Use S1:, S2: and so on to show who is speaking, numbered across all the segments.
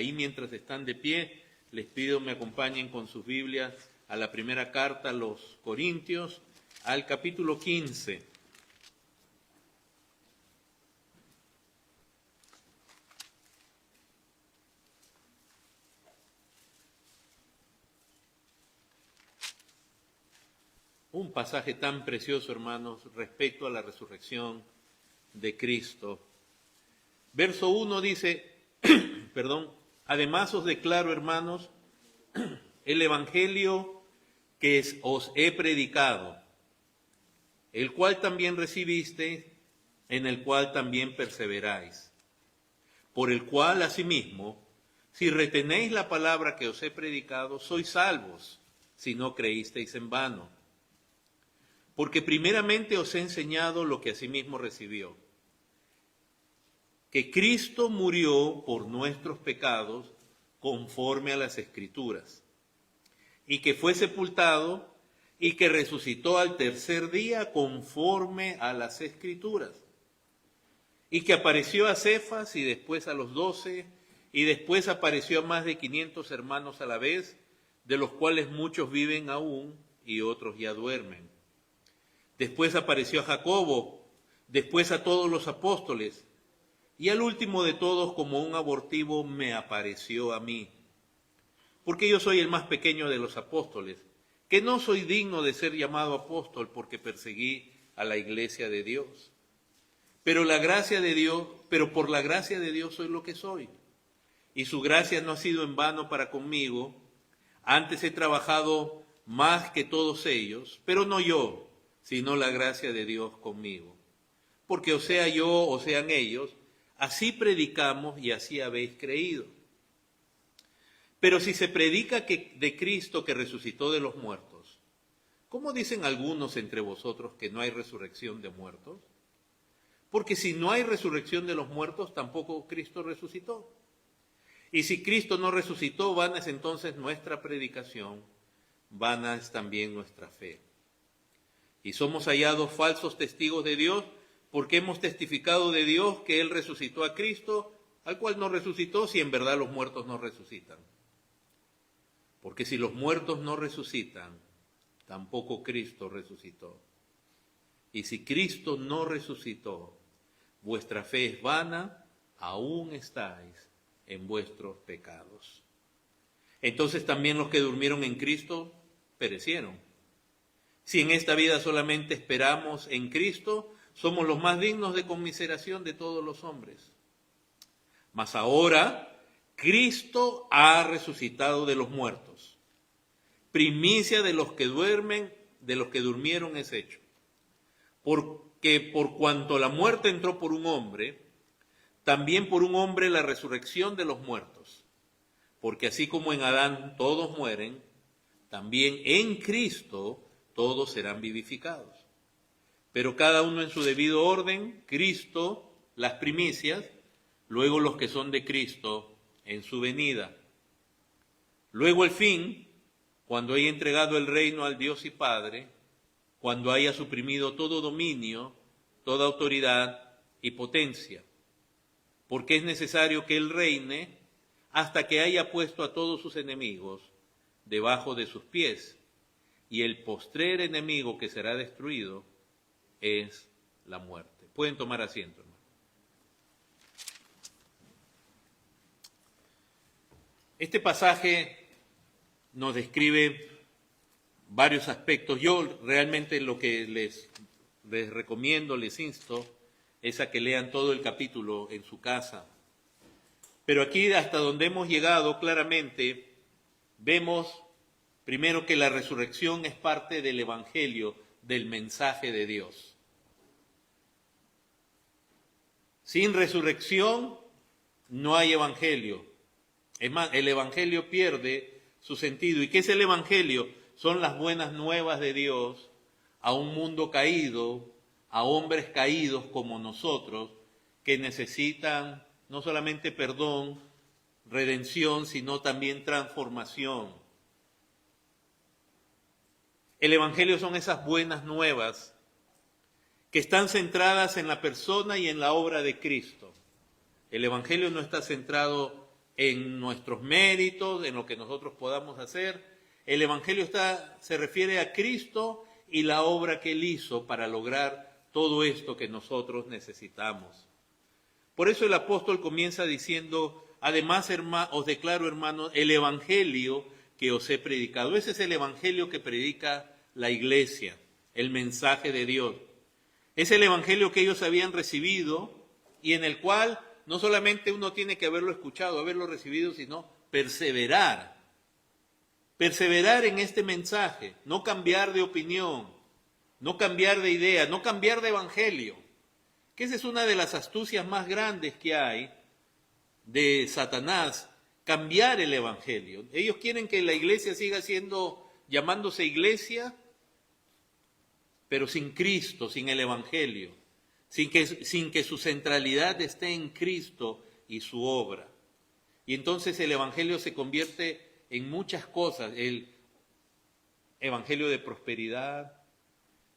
S1: Ahí mientras están de pie, les pido me acompañen con sus Biblias a la primera carta a los Corintios, al capítulo 15. Un pasaje tan precioso, hermanos, respecto a la resurrección de Cristo. Verso 1 dice, además os declaro, hermanos, el evangelio que os he predicado, el cual también recibisteis, en el cual también perseveráis, por el cual asimismo, si retenéis la palabra que os he predicado, sois salvos, si no creísteis en vano. Porque primeramente os he enseñado lo que asimismo recibió, que Cristo murió por nuestros pecados conforme a las Escrituras, y que fue sepultado y que resucitó al tercer día conforme a las Escrituras, y que apareció a Cefas y después a los 12, y después apareció a más de 500 hermanos a la vez, de los cuales muchos viven aún y otros ya duermen. Después apareció a Jacobo, después a todos los apóstoles, y al último de todos, como un abortivo, me apareció a mí. Porque yo soy el más pequeño de los apóstoles, que no soy digno de ser llamado apóstol porque perseguí a la iglesia de Dios. Pero por la gracia de Dios soy lo que soy. Y su gracia no ha sido en vano para conmigo. Antes he trabajado más que todos ellos, pero no yo, sino la gracia de Dios conmigo. Porque o sea yo o sean ellos, así predicamos y así habéis creído. Pero si se predica de Cristo que resucitó de los muertos, ¿cómo dicen algunos entre vosotros que no hay resurrección de muertos? Porque si no hay resurrección de los muertos, tampoco Cristo resucitó. Y si Cristo no resucitó, vana es entonces nuestra predicación, vana es también nuestra fe. Y somos hallados falsos testigos de Dios, porque hemos testificado de Dios que Él resucitó a Cristo, al cual no resucitó, si en verdad los muertos no resucitan. Porque si los muertos no resucitan, tampoco Cristo resucitó. Y si Cristo no resucitó, vuestra fe es vana, aún estáis en vuestros pecados. Entonces también los que durmieron en Cristo perecieron. Si en esta vida solamente esperamos en Cristo, somos los más dignos de conmiseración de todos los hombres. Mas ahora Cristo ha resucitado de los muertos. Primicia de los que duermen, de los que durmieron es hecho. Porque por cuanto la muerte entró por un hombre, también por un hombre la resurrección de los muertos. Porque así como en Adán todos mueren, también en Cristo todos serán vivificados. Pero cada uno en su debido orden, Cristo, las primicias, luego los que son de Cristo en su venida. Luego el fin, cuando haya entregado el reino al Dios y Padre, cuando haya suprimido todo dominio, toda autoridad y potencia. Porque es necesario que Él reine hasta que haya puesto a todos sus enemigos debajo de sus pies. Y el postrer enemigo que será destruido es la muerte. Pueden tomar asiento, hermano. Este pasaje nos describe varios aspectos. Yo realmente lo que les recomiendo, les insto, es a que lean todo el capítulo en su casa. Pero aquí, hasta donde hemos llegado, claramente vemos primero que la resurrección es parte del evangelio, del mensaje de Dios. Sin resurrección no hay evangelio. Es más, el evangelio pierde su sentido. ¿Y qué es el evangelio? Son las buenas nuevas de Dios a un mundo caído, a hombres caídos como nosotros, que necesitan no solamente perdón, redención, sino también transformación. El evangelio son esas buenas nuevas que están centradas en la persona y en la obra de Cristo. El evangelio no está centrado en nuestros méritos, en lo que nosotros podamos hacer. El Evangelio se refiere a Cristo y la obra que Él hizo para lograr todo esto que nosotros necesitamos. Por eso el apóstol comienza diciendo, además, os declaro, hermanos, el Evangelio que os he predicado. Ese es el Evangelio que predica la iglesia, el mensaje de Dios. Es el Evangelio que ellos habían recibido y en el cual no solamente uno tiene que haberlo escuchado, haberlo recibido, sino perseverar. Perseverar en este mensaje, no cambiar de opinión, no cambiar de idea, no cambiar de evangelio. Que esa es una de las astucias más grandes que hay de Satanás, cambiar el evangelio. Ellos quieren que la iglesia siga llamándose iglesia, pero sin Cristo, sin el evangelio, sin que su centralidad esté en Cristo y su obra. Y entonces el evangelio se convierte en muchas cosas, el evangelio de prosperidad,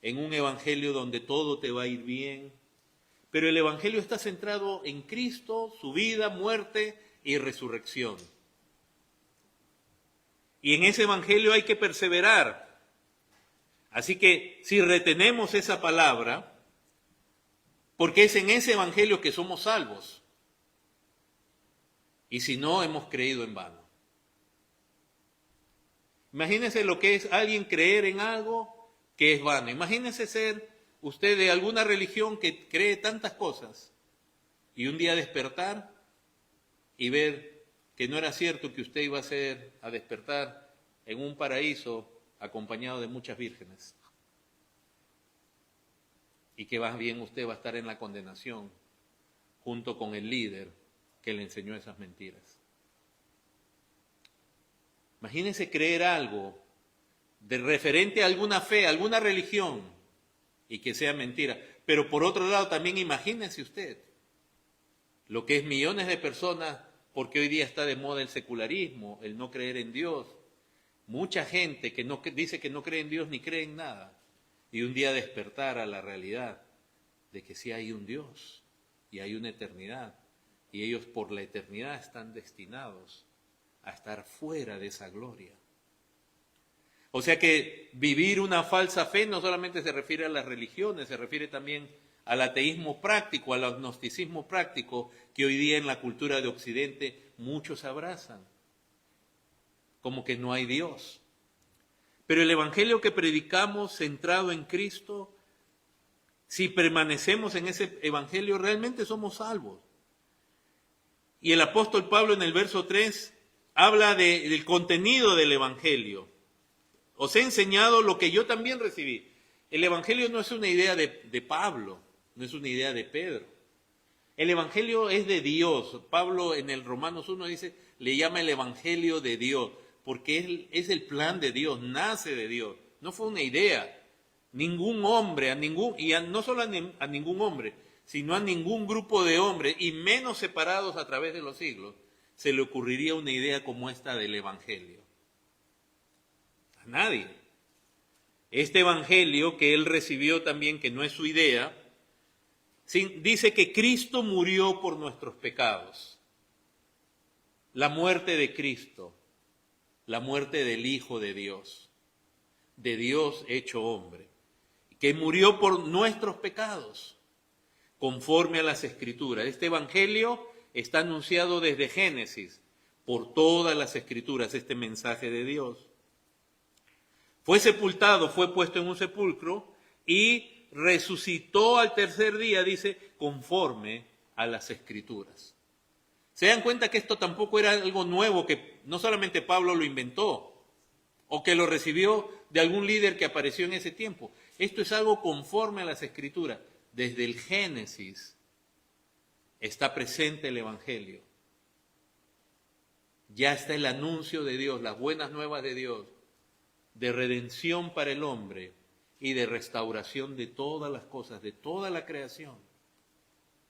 S1: en un evangelio donde todo te va a ir bien, pero el evangelio está centrado en Cristo, su vida, muerte y resurrección. Y en ese evangelio hay que perseverar. Así que si retenemos esa palabra, porque es en ese evangelio que somos salvos, y si no, hemos creído en vano. Imagínense lo que es alguien creer en algo que es vano. Imagínense ser usted de alguna religión que cree tantas cosas y un día despertar y ver que no era cierto que usted iba a despertar en un paraíso acompañado de muchas vírgenes y que más bien usted va a estar en la condenación junto con el líder que le enseñó esas mentiras. Imagínese creer algo de referente a alguna fe, alguna religión, y que sea mentira. Pero por otro lado también imagínese usted lo que es millones de personas, porque hoy día está de moda el secularismo, el no creer en Dios. Mucha gente que dice que no cree en Dios ni cree en nada, y un día despertar a la realidad de que sí hay un Dios y hay una eternidad, y ellos por la eternidad están destinados a estar fuera de esa gloria. O sea que vivir una falsa fe no solamente se refiere a las religiones, se refiere también al ateísmo práctico, al agnosticismo práctico, que hoy día en la cultura de Occidente muchos abrazan, como que no hay Dios. Pero el evangelio que predicamos centrado en Cristo, si permanecemos en ese evangelio, realmente somos salvos. Y el apóstol Pablo en el verso 3 habla del contenido del evangelio. Os he enseñado lo que yo también recibí. El evangelio no es una idea de Pablo, no es una idea de Pedro. El evangelio es de Dios. Pablo en el Romanos 1 le llama el evangelio de Dios, porque es el plan de Dios, nace de Dios. No fue una idea. Ningún hombre, no solo a ningún hombre, sino a ningún grupo de hombres, y menos separados a través de los siglos, se le ocurriría una idea como esta del evangelio. A nadie. Este evangelio que él recibió también, que no es su idea, dice que Cristo murió por nuestros pecados. La muerte de Cristo, la muerte del Hijo de Dios hecho hombre, que murió por nuestros pecados, conforme a las Escrituras. Este evangelio está anunciado desde Génesis, por todas las Escrituras, este mensaje de Dios. Fue sepultado, fue puesto en un sepulcro y resucitó al tercer día, dice, conforme a las Escrituras. Se dan cuenta que esto tampoco era algo nuevo, que no solamente Pablo lo inventó, o que lo recibió de algún líder que apareció en ese tiempo. Esto es algo conforme a las Escrituras. Desde el Génesis está presente el evangelio. Ya está el anuncio de Dios, las buenas nuevas de Dios, de redención para el hombre y de restauración de todas las cosas, de toda la creación.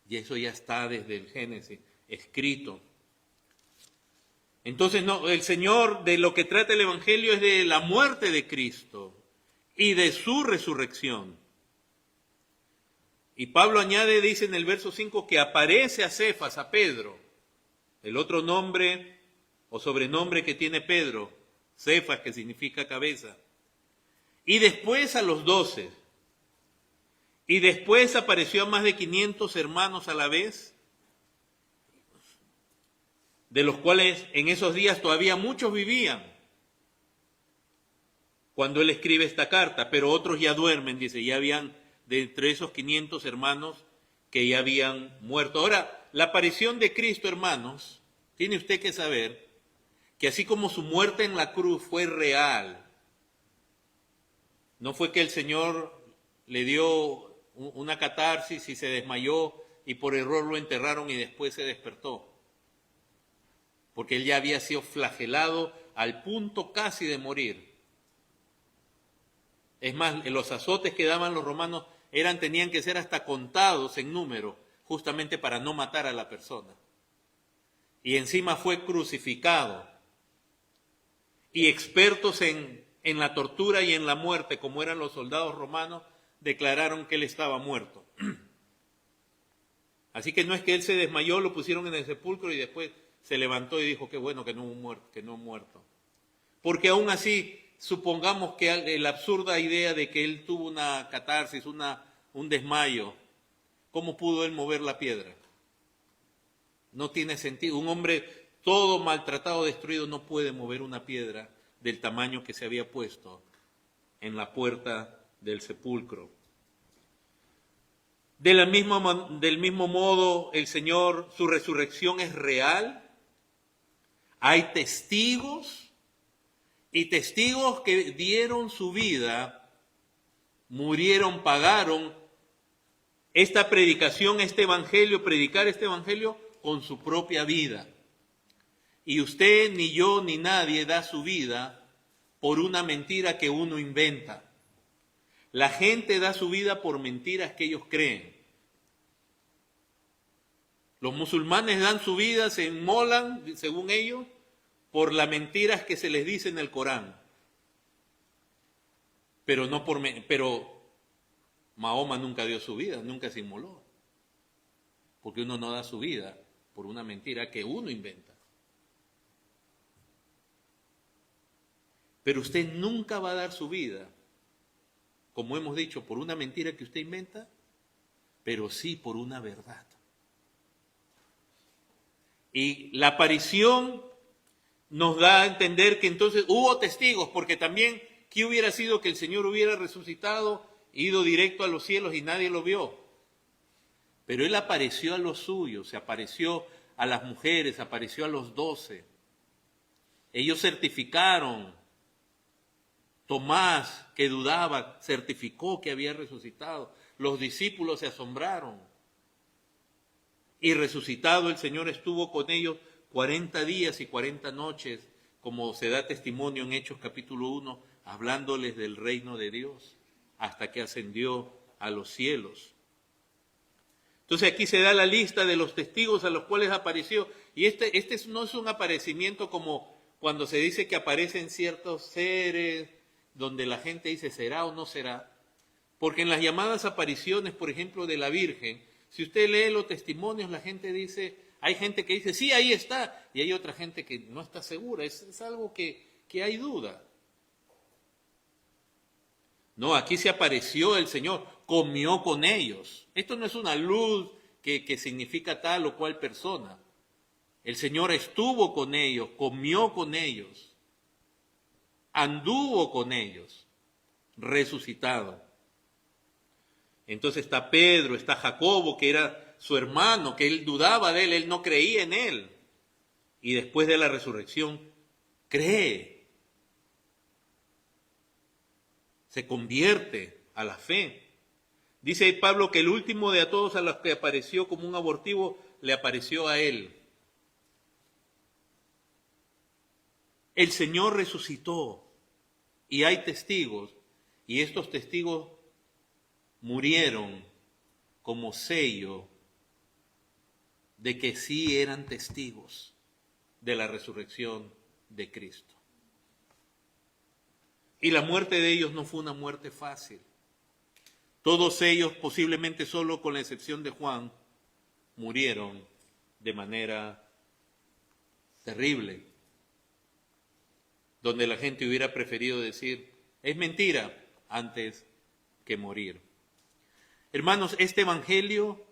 S1: Y eso ya está desde el Génesis, escrito. Entonces, el Señor, de lo que trata el evangelio, es de la muerte de Cristo y de su resurrección. Y Pablo añade, dice en el verso 5, que aparece a Cefas, a Pedro, El otro nombre o sobrenombre que tiene Pedro, Cefas, que significa cabeza. Y después a los 12. Y después apareció a más de 500 hermanos a la vez, de los cuales en esos días todavía muchos vivían cuando él escribe esta carta, pero otros ya duermen, dice, ya habían de entre esos 500 hermanos que ya habían muerto. Ahora, la aparición de Cristo, hermanos, tiene usted que saber que así como su muerte en la cruz fue real, no fue que el Señor le dio una catarsis y se desmayó y por error lo enterraron y después se despertó, porque él ya había sido flagelado al punto casi de morir. Es más, los azotes que daban los romanos tenían que ser hasta contados en número, justamente para no matar a la persona. Y encima fue crucificado. Y expertos en la tortura y en la muerte, como eran los soldados romanos, declararon que él estaba muerto. Así que no es que él se desmayó, lo pusieron en el sepulcro y después se levantó y dijo, qué bueno que no muerto. Porque aún así, supongamos que la absurda idea de que él tuvo una catarsis, un desmayo, ¿cómo pudo él mover la piedra? No tiene sentido. Un hombre todo maltratado, destruido, no puede mover una piedra del tamaño que se había puesto en la puerta del sepulcro. Del mismo modo, el Señor, su resurrección es real. Hay testigos. Y testigos que dieron su vida, murieron, pagaron esta predicación, predicar este evangelio con su propia vida. Y usted, ni yo, ni nadie da su vida por una mentira que uno inventa. La gente da su vida por mentiras que ellos creen. Los musulmanes dan su vida, se inmolan, según ellos, por las mentiras que se les dice en el Corán. Pero Mahoma nunca dio su vida, nunca se inmoló. Porque uno no da su vida por una mentira que uno inventa. Pero usted nunca va a dar su vida, como hemos dicho, por una mentira que usted inventa, pero sí por una verdad. Y la aparición nos da a entender que entonces hubo testigos, porque también, ¿qué hubiera sido que el Señor hubiera resucitado, ido directo a los cielos y nadie lo vio? Pero Él apareció a los suyos, se apareció a las mujeres, apareció a los 12. Ellos certificaron. Tomás, que dudaba, certificó que había resucitado. Los discípulos se asombraron. Y resucitado el Señor estuvo con ellos 40 días y 40 noches, como se da testimonio en Hechos capítulo 1, hablándoles del reino de Dios, hasta que ascendió a los cielos. Entonces aquí se da la lista de los testigos a los cuales apareció, y este no es un aparecimiento como cuando se dice que aparecen ciertos seres, donde la gente dice será o no será, porque en las llamadas apariciones, por ejemplo, de la Virgen, si usted lee los testimonios, la gente dice, hay gente que dice, sí, ahí está, y hay otra gente que no está segura, es algo que hay duda. No, aquí se apareció el Señor, comió con ellos. Esto no es una luz que significa tal o cual persona. El Señor estuvo con ellos, comió con ellos, anduvo con ellos, resucitado. Entonces está Pedro, está Jacobo, que era su hermano, que él dudaba de él, él no creía en él. Y después de la resurrección, cree. Se convierte a la fe. Dice Pablo que el último de a todos a los que apareció como un abortivo, le apareció a él. El Señor resucitó y hay testigos, y estos testigos murieron como sello de que sí eran testigos de la resurrección de Cristo. Y la muerte de ellos no fue una muerte fácil. Todos ellos, posiblemente solo con la excepción de Juan, murieron de manera terrible, donde la gente hubiera preferido decir, es mentira, antes que morir. Hermanos, este evangelio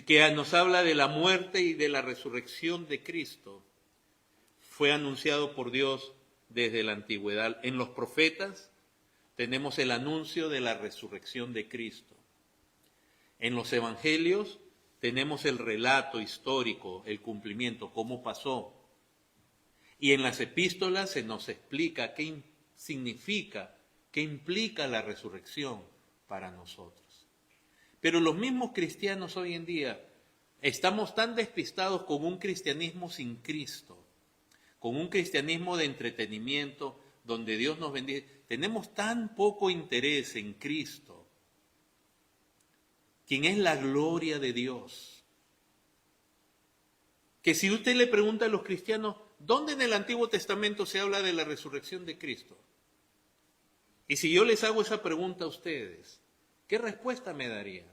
S1: que nos habla de la muerte y de la resurrección de Cristo fue anunciado por Dios desde la antigüedad. En los profetas tenemos el anuncio de la resurrección de Cristo. En los evangelios tenemos el relato histórico, el cumplimiento, cómo pasó. Y en las epístolas se nos explica qué significa, qué implica la resurrección para nosotros. Pero los mismos cristianos hoy en día estamos tan despistados con un cristianismo sin Cristo, con un cristianismo de entretenimiento donde Dios nos bendice. Tenemos tan poco interés en Cristo, quien es la gloria de Dios, que si usted le pregunta a los cristianos, ¿dónde en el Antiguo Testamento se habla de la resurrección de Cristo? Y si yo les hago esa pregunta a ustedes, ¿qué respuesta me daría?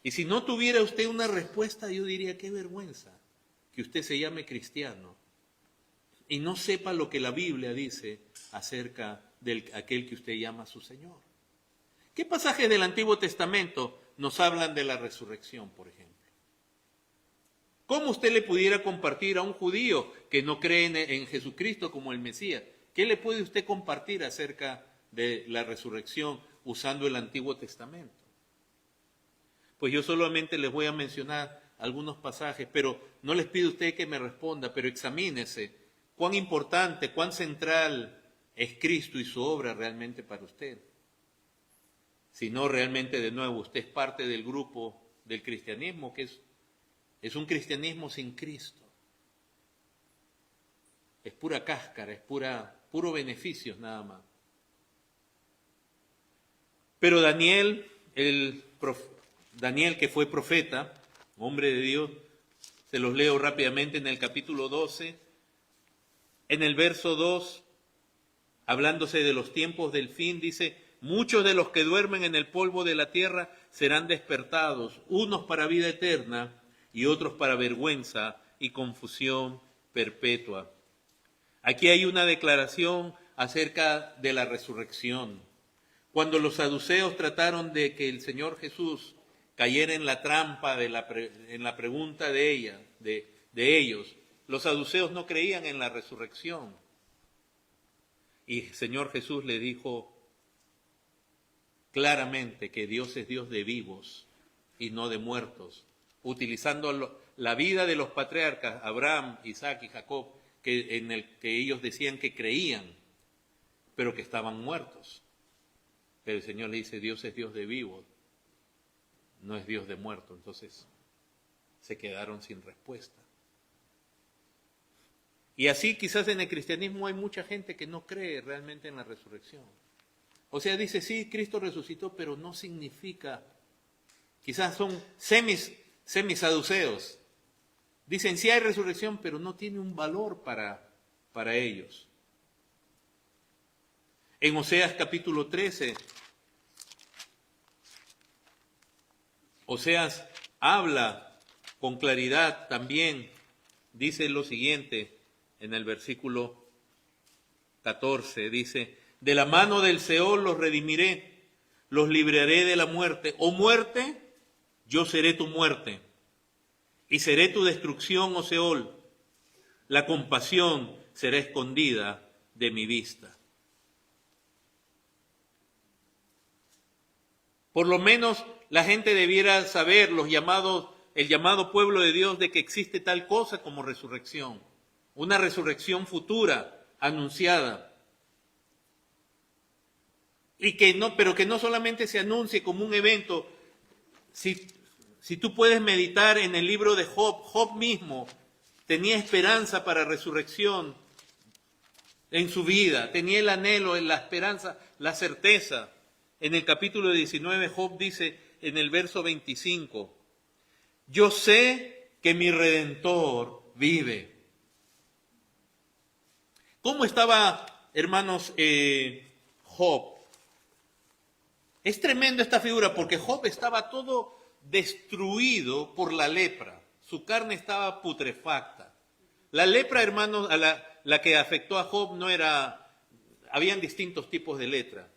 S1: Y si no tuviera usted una respuesta, yo diría, qué vergüenza que usted se llame cristiano y no sepa lo que la Biblia dice acerca de aquel que usted llama su Señor. ¿Qué pasajes del Antiguo Testamento nos hablan de la resurrección, por ejemplo? ¿Cómo usted le pudiera compartir a un judío que no cree en Jesucristo como el Mesías? ¿Qué le puede usted compartir acerca de la resurrección usando el Antiguo Testamento? Pues yo solamente les voy a mencionar algunos pasajes, pero no les pido a usted que me responda, pero examínese cuán importante, cuán central es Cristo y su obra realmente para usted. Si no, realmente, de nuevo, usted es parte del grupo del cristianismo, que es un cristianismo sin Cristo. Es pura cáscara, es puro beneficios nada más. Pero Daniel, Daniel que fue profeta, hombre de Dios, se los leo rápidamente en el capítulo 12, en el verso 2, hablándose de los tiempos del fin, dice, muchos de los que duermen en el polvo de la tierra serán despertados, unos para vida eterna y otros para vergüenza y confusión perpetua. Aquí hay una declaración acerca de la resurrección. Cuando los saduceos trataron de que el Señor Jesús cayera en la trampa en la pregunta de ellos, los saduceos no creían en la resurrección. Y el Señor Jesús le dijo claramente que Dios es Dios de vivos y no de muertos, utilizando la vida de los patriarcas, Abraham, Isaac y Jacob, en el que ellos decían que creían, pero que estaban muertos. Pero el Señor le dice, Dios es Dios de vivos, no es Dios de muertos. Entonces se quedaron sin respuesta. Y así quizás en el cristianismo hay mucha gente que no cree realmente en la resurrección. O sea, dice, sí, Cristo resucitó, pero no significa, quizás son semisaduceos. Dicen, sí hay resurrección, pero no tiene un valor para ellos. En Oseas capítulo 13, Oseas habla con claridad también, dice lo siguiente en el versículo 14, dice, de la mano del Seol los redimiré, los libraré de la muerte. Oh muerte, yo seré tu muerte, y seré tu destrucción, oh Seol. La compasión será escondida de mi vista. Por lo menos la gente debiera saber, el llamado pueblo de Dios, de que existe tal cosa como resurrección, una resurrección futura, anunciada. Pero que no solamente se anuncie como un evento. Si tú puedes meditar en el libro de Job, Job mismo tenía esperanza para resurrección en su vida, tenía el anhelo, la esperanza, la certeza. En el capítulo 19, Job dice en el verso 25, yo sé que mi Redentor vive. ¿Cómo estaba, hermanos, Job? Es tremenda esta figura porque Job estaba todo destruido por la lepra. su carne estaba putrefacta. La lepra, hermanos, la que afectó a Job no era, habían distintos tipos de lepra,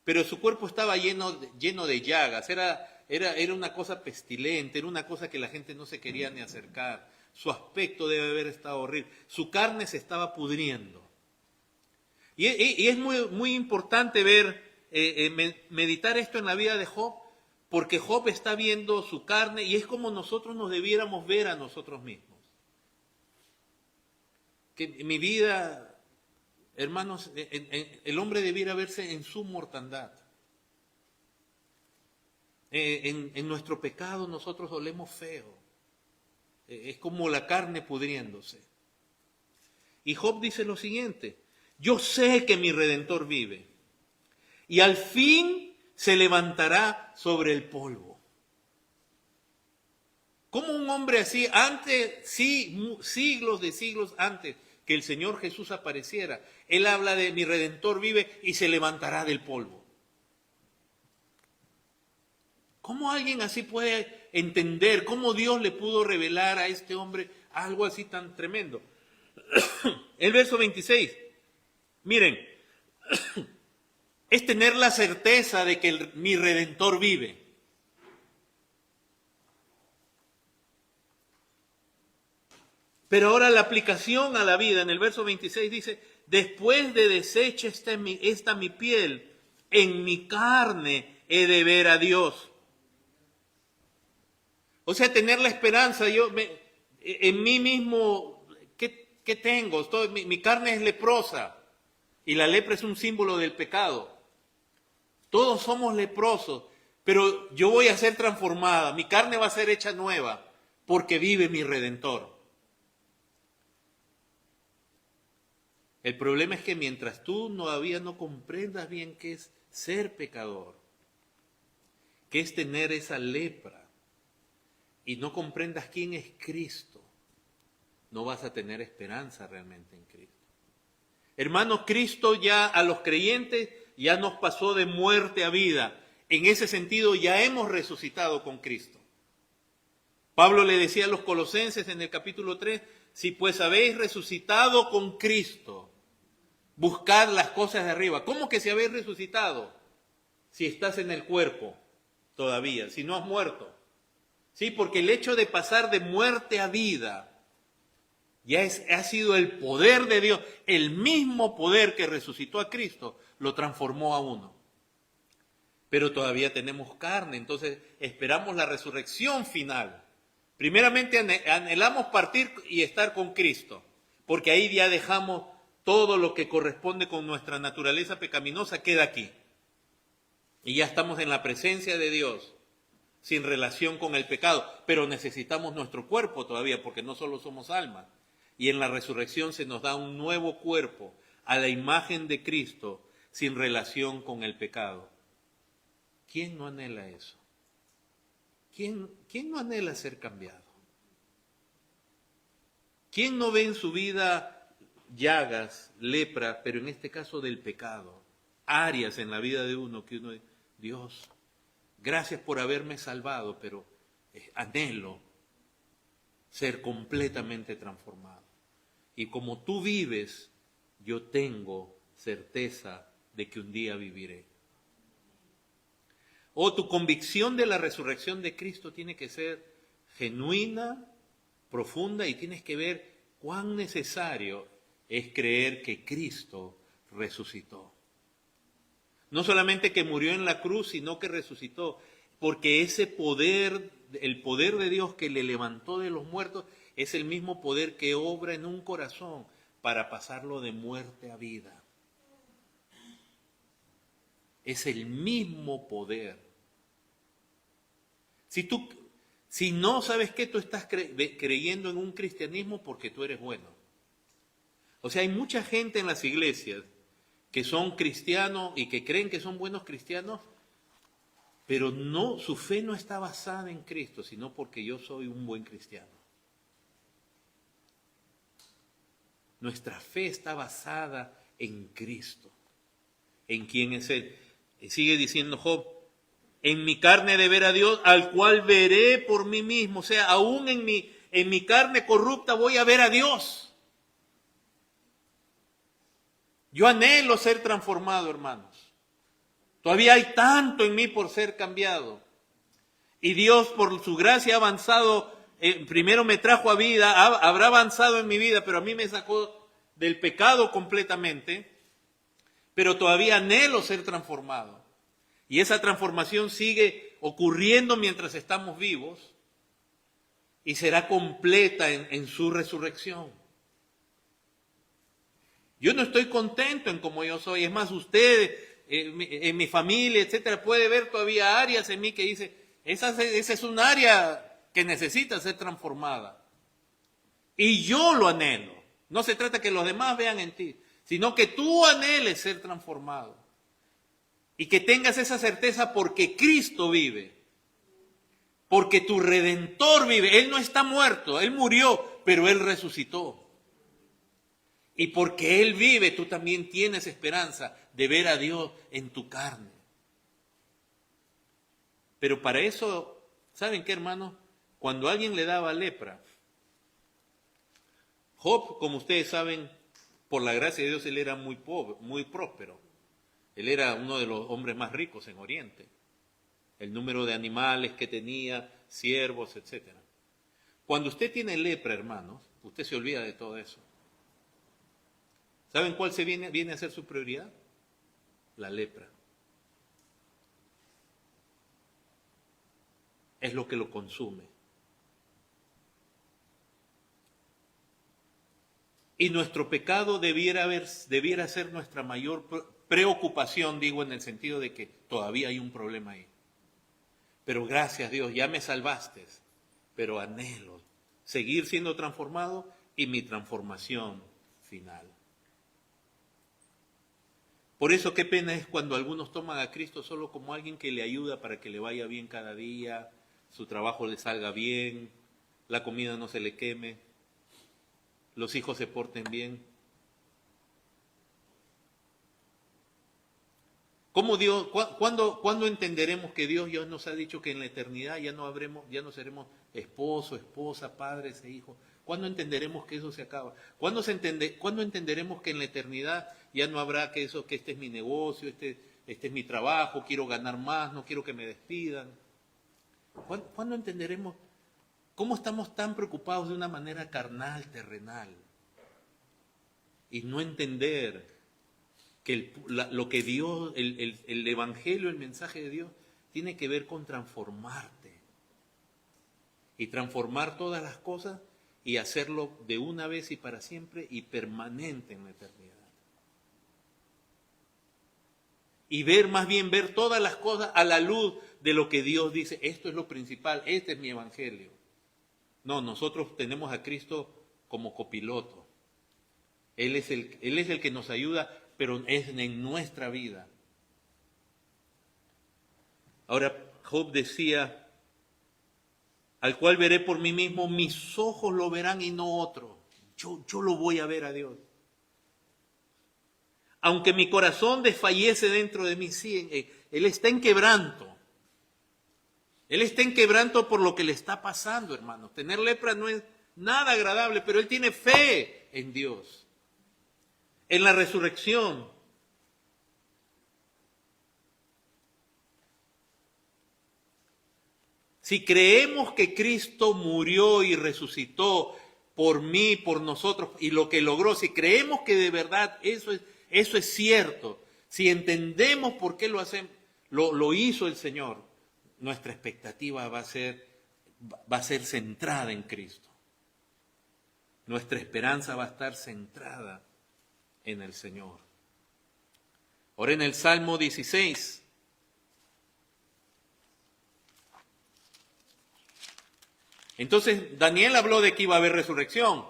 S1: pero su cuerpo estaba lleno de llagas, era una cosa pestilente, era una cosa que la gente no se quería ni acercar. Su aspecto debe haber estado horrible, su carne se estaba pudriendo. Y es muy importante meditar esto en la vida de Job, porque Job está viendo su carne y es como nosotros nos debiéramos ver a nosotros mismos. Que mi vida, hermanos, el hombre debiera verse en su mortandad. En nuestro pecado nosotros olemos feo. Es como la carne pudriéndose. Y Job dice lo siguiente: yo sé que mi Redentor vive y al fin se levantará sobre el polvo. ¿Cómo un hombre así, siglos de siglos antes que el Señor Jesús apareciera, él habla de mi Redentor vive y se levantará del polvo? ¿Cómo alguien así puede entender, cómo Dios le pudo revelar a este hombre algo así tan tremendo? El verso 26, miren, es tener la certeza de que mi Redentor vive. Pero ahora la aplicación a la vida, en el verso 26 dice, después de deshecha esta mi piel, en mi carne he de ver a Dios. O sea, tener la esperanza, en mí mismo, ¿qué tengo? Mi carne es leprosa y la lepra es un símbolo del pecado. Todos somos leprosos, pero yo voy a ser transformada, mi carne va a ser hecha nueva, porque vive mi Redentor. El problema es que mientras tú todavía no comprendas bien qué es ser pecador, qué es tener esa lepra, y no comprendas quién es Cristo, no vas a tener esperanza realmente en Cristo. Hermanos, Cristo ya a los creyentes ya nos pasó de muerte a vida. En ese sentido ya hemos resucitado con Cristo. Pablo le decía a los colosenses en el capítulo 3, si pues habéis resucitado con Cristo, buscad las cosas de arriba. ¿Cómo que si habéis resucitado? Si estás en el cuerpo todavía, si no has muerto. Sí, porque el hecho de pasar de muerte a vida ha sido el poder de Dios, el mismo poder que resucitó a Cristo, lo transformó a uno. Pero todavía tenemos carne, entonces esperamos la resurrección final. Primeramente anhelamos partir y estar con Cristo, porque ahí ya dejamos todo lo que corresponde con nuestra naturaleza pecaminosa, queda aquí. Y ya estamos en la presencia de Dios, sin relación con el pecado, pero necesitamos nuestro cuerpo todavía, porque no solo somos almas. Y en la resurrección se nos da un nuevo cuerpo, a la imagen de Cristo, sin relación con el pecado. ¿Quién no anhela eso? ¿Quién no anhela ser cambiado? ¿Quién no ve en su vida llagas, lepra, pero en este caso del pecado, áreas en la vida de uno que uno dice, Dios, gracias por haberme salvado, pero anhelo ser completamente transformado. Y como tú vives, yo tengo certeza de que un día viviré. Tu convicción de la resurrección de Cristo tiene que ser genuina, profunda, y tienes que ver cuán necesario es creer que Cristo resucitó. No solamente que murió en la cruz, sino que resucitó, porque ese poder, el poder de Dios que le levantó de los muertos, es el mismo poder que obra en un corazón para pasarlo de muerte a vida. Es el mismo poder. Si no sabes qué, tú estás creyendo en un cristianismo porque tú eres bueno. O sea, hay mucha gente en las iglesias que son cristianos y que creen que son buenos cristianos, pero no, su fe no está basada en Cristo, sino porque yo soy un buen cristiano. Nuestra fe está basada en Cristo, en quién es Él. Y sigue diciendo Job, en mi carne de ver a Dios, al cual veré por mí mismo. O sea, aún en mi carne corrupta voy a ver a Dios. Yo anhelo ser transformado, hermanos. Todavía hay tanto en mí por ser cambiado. Y Dios, por su gracia, ha avanzado. Primero me trajo a vida, habrá avanzado en mi vida, pero a mí me sacó del pecado completamente. Pero todavía anhelo ser transformado. Y esa transformación sigue ocurriendo mientras estamos vivos y será completa en su resurrección. Yo no estoy contento en cómo yo soy. Es más, usted, en mi familia, etcétera, puede ver todavía áreas en mí que dice, esa es un área que necesita ser transformada. Y yo lo anhelo. No se trata que los demás vean en ti, sino que tú anheles ser transformado. Y que tengas esa certeza porque Cristo vive. Porque tu Redentor vive. Él no está muerto, Él murió, pero Él resucitó. Y porque Él vive, tú también tienes esperanza de ver a Dios en tu carne. Pero para eso, ¿saben qué, hermanos? Cuando a alguien le daba lepra, Job, como ustedes saben, por la gracia de Dios, él era muy pobre, muy próspero. Él era uno de los hombres más ricos en Oriente. El número de animales que tenía, siervos, etc. Cuando usted tiene lepra, hermanos, usted se olvida de todo eso. ¿Saben cuál viene a ser su prioridad? La lepra. Es lo que lo consume. Y nuestro pecado debiera ser nuestra mayor preocupación, digo, en el sentido de que todavía hay un problema ahí. Pero gracias a Dios, ya me salvaste, pero anhelo seguir siendo transformado y mi transformación final. Por eso qué pena es cuando algunos toman a Cristo solo como alguien que le ayuda para que le vaya bien cada día, su trabajo le salga bien, la comida no se le queme, los hijos se porten bien. ¿Cómo Dios, cuándo entenderemos que Dios ya nos ha dicho que en la eternidad ya no seremos esposo, esposa, padres e hijos? ¿Cuándo entenderemos que eso se acaba? ¿Cuándo entenderemos que en la eternidad ya no habrá que este es mi negocio, este es mi trabajo, quiero ganar más, no quiero que me despidan? ¿Cuándo entenderemos cómo estamos tan preocupados de una manera carnal, terrenal? Y no entender que lo que Dios, el Evangelio, el mensaje de Dios, tiene que ver con transformarte. Y transformar todas las cosas y hacerlo de una vez y para siempre y permanente en la eternidad. Y más bien ver todas las cosas a la luz de lo que Dios dice. Esto es lo principal, este es mi Evangelio. No, nosotros tenemos a Cristo como copiloto. Él es el que nos ayuda, pero es en nuestra vida. Ahora, Job decía, al cual veré por mí mismo, mis ojos lo verán y no otro. Yo lo voy a ver a Dios. Aunque mi corazón desfallece dentro de mí, sí, Él está en quebranto. Él está en quebranto por lo que le está pasando, hermanos. Tener lepra no es nada agradable, pero él tiene fe en Dios, en la resurrección. Si creemos que Cristo murió y resucitó por mí, por nosotros, y lo que logró, si creemos que de verdad eso es cierto, si entendemos por qué lo hacemos, lo hizo el Señor, nuestra expectativa va a ser centrada en Cristo. Nuestra esperanza va a estar centrada en el Señor. Ahora en el Salmo 16. Entonces Daniel habló de que iba a haber resurrección.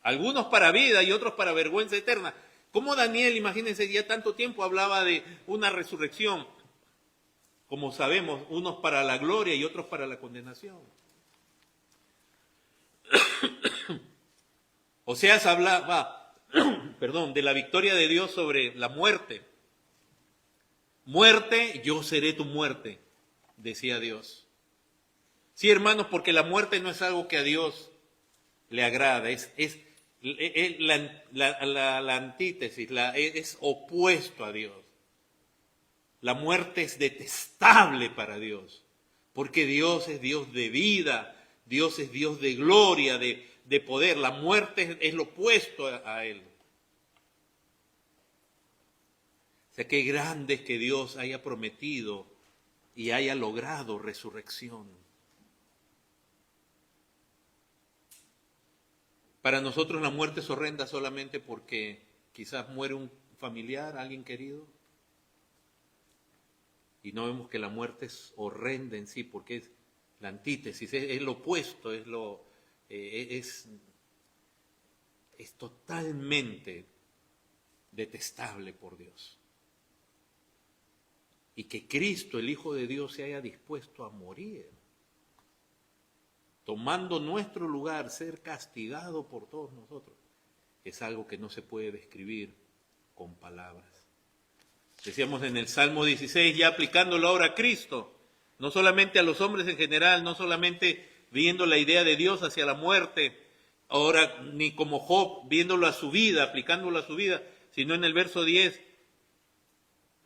S1: Algunos para vida y otros para vergüenza eterna. ¿Cómo Daniel, imagínense, ya tanto tiempo hablaba de una resurrección? Como sabemos, unos para la gloria y otros para la condenación. Oseas hablaba, de la victoria de Dios sobre la muerte. Muerte, yo seré tu muerte. decía Dios. Sí, hermanos, porque la muerte no es algo que a Dios le agrada, es la antítesis, es opuesto a Dios. La muerte es detestable para Dios, porque Dios es Dios de vida, Dios es Dios de gloria, de poder. La muerte es lo opuesto a Él. O sea, qué grande es que Dios haya prometido y haya logrado resurrección. Para nosotros la muerte es horrenda solamente porque quizás muere un familiar, alguien querido, y no vemos que la muerte es horrenda en sí, porque es la antítesis, es lo opuesto, es totalmente detestable por Dios. Y que Cristo, el Hijo de Dios, se haya dispuesto a morir, tomando nuestro lugar, ser castigado por todos nosotros, es algo que no se puede describir con palabras. Decíamos en el Salmo 16, ya aplicándolo ahora a Cristo, no solamente a los hombres en general, no solamente viendo la idea de Dios hacia la muerte, ahora ni como Job, viéndolo a su vida, aplicándolo a su vida, sino en el verso 10,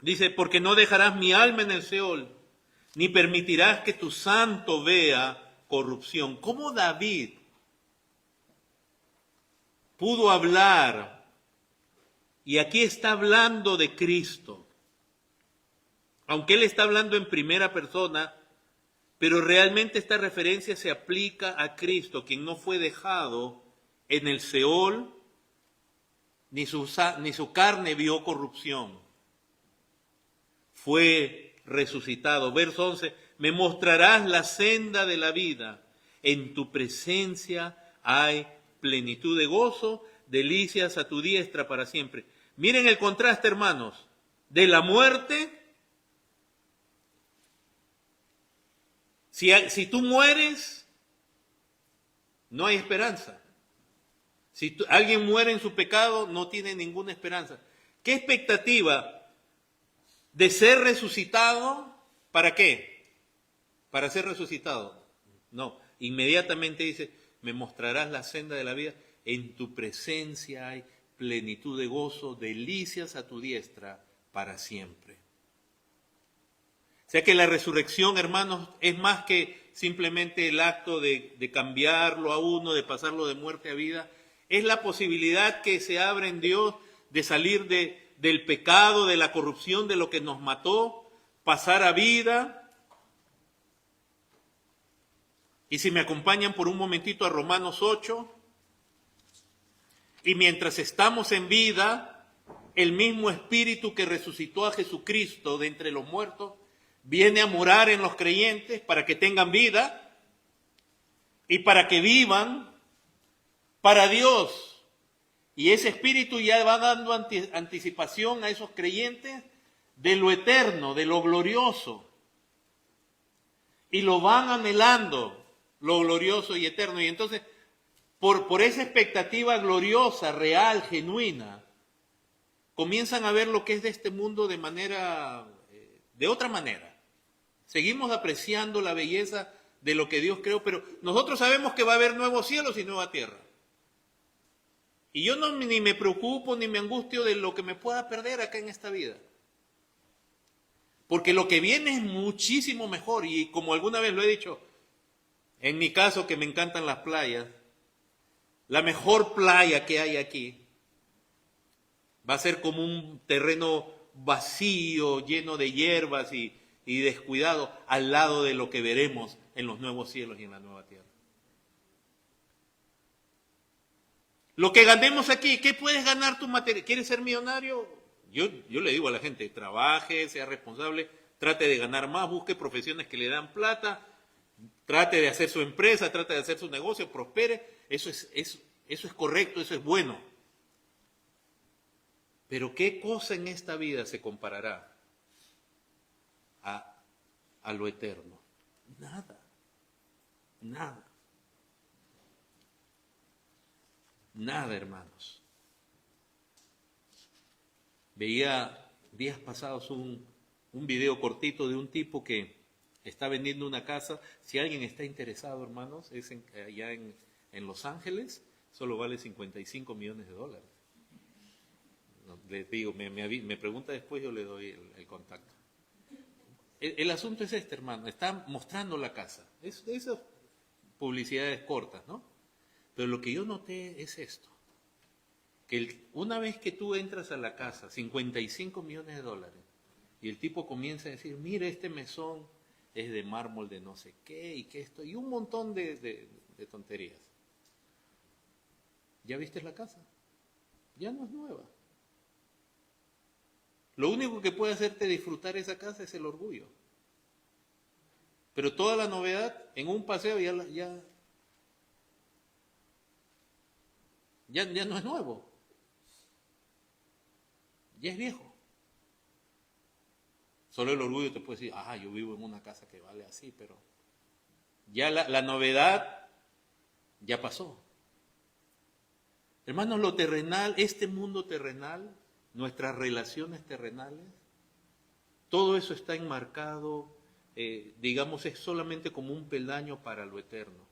S1: dice, porque no dejarás mi alma en el Seol, ni permitirás que tu santo vea corrupción. ¿Cómo David pudo hablar? Y aquí está hablando de Cristo. Aunque él está hablando en primera persona, pero realmente esta referencia se aplica a Cristo, quien no fue dejado en el Seol, ni su carne vio corrupción. Fue resucitado. Verso 11, me mostrarás la senda de la vida. En tu presencia hay plenitud de gozo, delicias a tu diestra para siempre. Miren el contraste, hermanos, de la muerte. Si tú mueres, no hay esperanza. Si alguien muere en su pecado, no tiene ninguna esperanza. ¿Qué expectativa de ser resucitado? ¿Para qué? Para ser resucitado. No, inmediatamente dice, me mostrarás la senda de la vida. En tu presencia hay plenitud de gozo, delicias a tu diestra para siempre. O sea que la resurrección, hermanos, es más que simplemente el acto de cambiarlo a uno, de pasarlo de muerte a vida. Es la posibilidad que se abre en Dios de salir del pecado, de la corrupción, de lo que nos mató, pasar a vida. Y si me acompañan por un momentito a Romanos 8, y mientras estamos en vida, el mismo Espíritu que resucitó a Jesucristo de entre los muertos, viene a morar en los creyentes para que tengan vida y para que vivan para Dios. Y ese Espíritu ya va dando anticipación a esos creyentes de lo eterno, de lo glorioso. Y lo van anhelando, lo glorioso y eterno. Y entonces, por esa expectativa gloriosa, real, genuina, comienzan a ver lo que es de este mundo de otra manera. Seguimos apreciando la belleza de lo que Dios creó, pero nosotros sabemos que va a haber nuevos cielos y nueva tierra. Y yo ni me preocupo ni me angustio de lo que me pueda perder acá en esta vida. Porque lo que viene es muchísimo mejor. Y como alguna vez lo he dicho, en mi caso que me encantan las playas, la mejor playa que hay aquí va a ser como un terreno vacío, lleno de hierbas y descuidado, al lado de lo que veremos en los nuevos cielos y en la nueva tierra. Lo que ganemos aquí, ¿qué puedes ganar tu materia? ¿Quieres ser millonario? Yo le digo a la gente, trabaje, sea responsable, trate de ganar más, busque profesiones que le dan plata, trate de hacer su empresa, trate de hacer su negocio, prospere. Eso es correcto, eso es bueno. Pero ¿qué cosa en esta vida se comparará a lo eterno? Nada, nada, nada, hermanos. Veía días pasados un video cortito de un tipo que está vendiendo una casa. Si alguien está interesado, hermanos, es allá en Los Ángeles, solo vale $55 millones. No, les digo, me pregunta después, yo le doy el contacto. El asunto es este, hermano, está mostrando la casa. Esas publicidades cortas, ¿no? Pero lo que yo noté es esto, que una vez que tú entras a la casa, $55 millones, y el tipo comienza a decir, mira, este mesón es de mármol de no sé qué, y que esto, y un montón de tonterías. ¿Ya viste la casa? Ya no es nueva. Lo único que puede hacerte disfrutar esa casa es el orgullo. Pero toda la novedad, en un paseo ya no es nuevo. Ya es viejo. Solo el orgullo te puede decir, yo vivo en una casa que vale así, pero ya la novedad ya pasó. Hermanos, lo terrenal, este mundo terrenal, nuestras relaciones terrenales, todo eso está enmarcado, digamos, es solamente como un peldaño para lo eterno.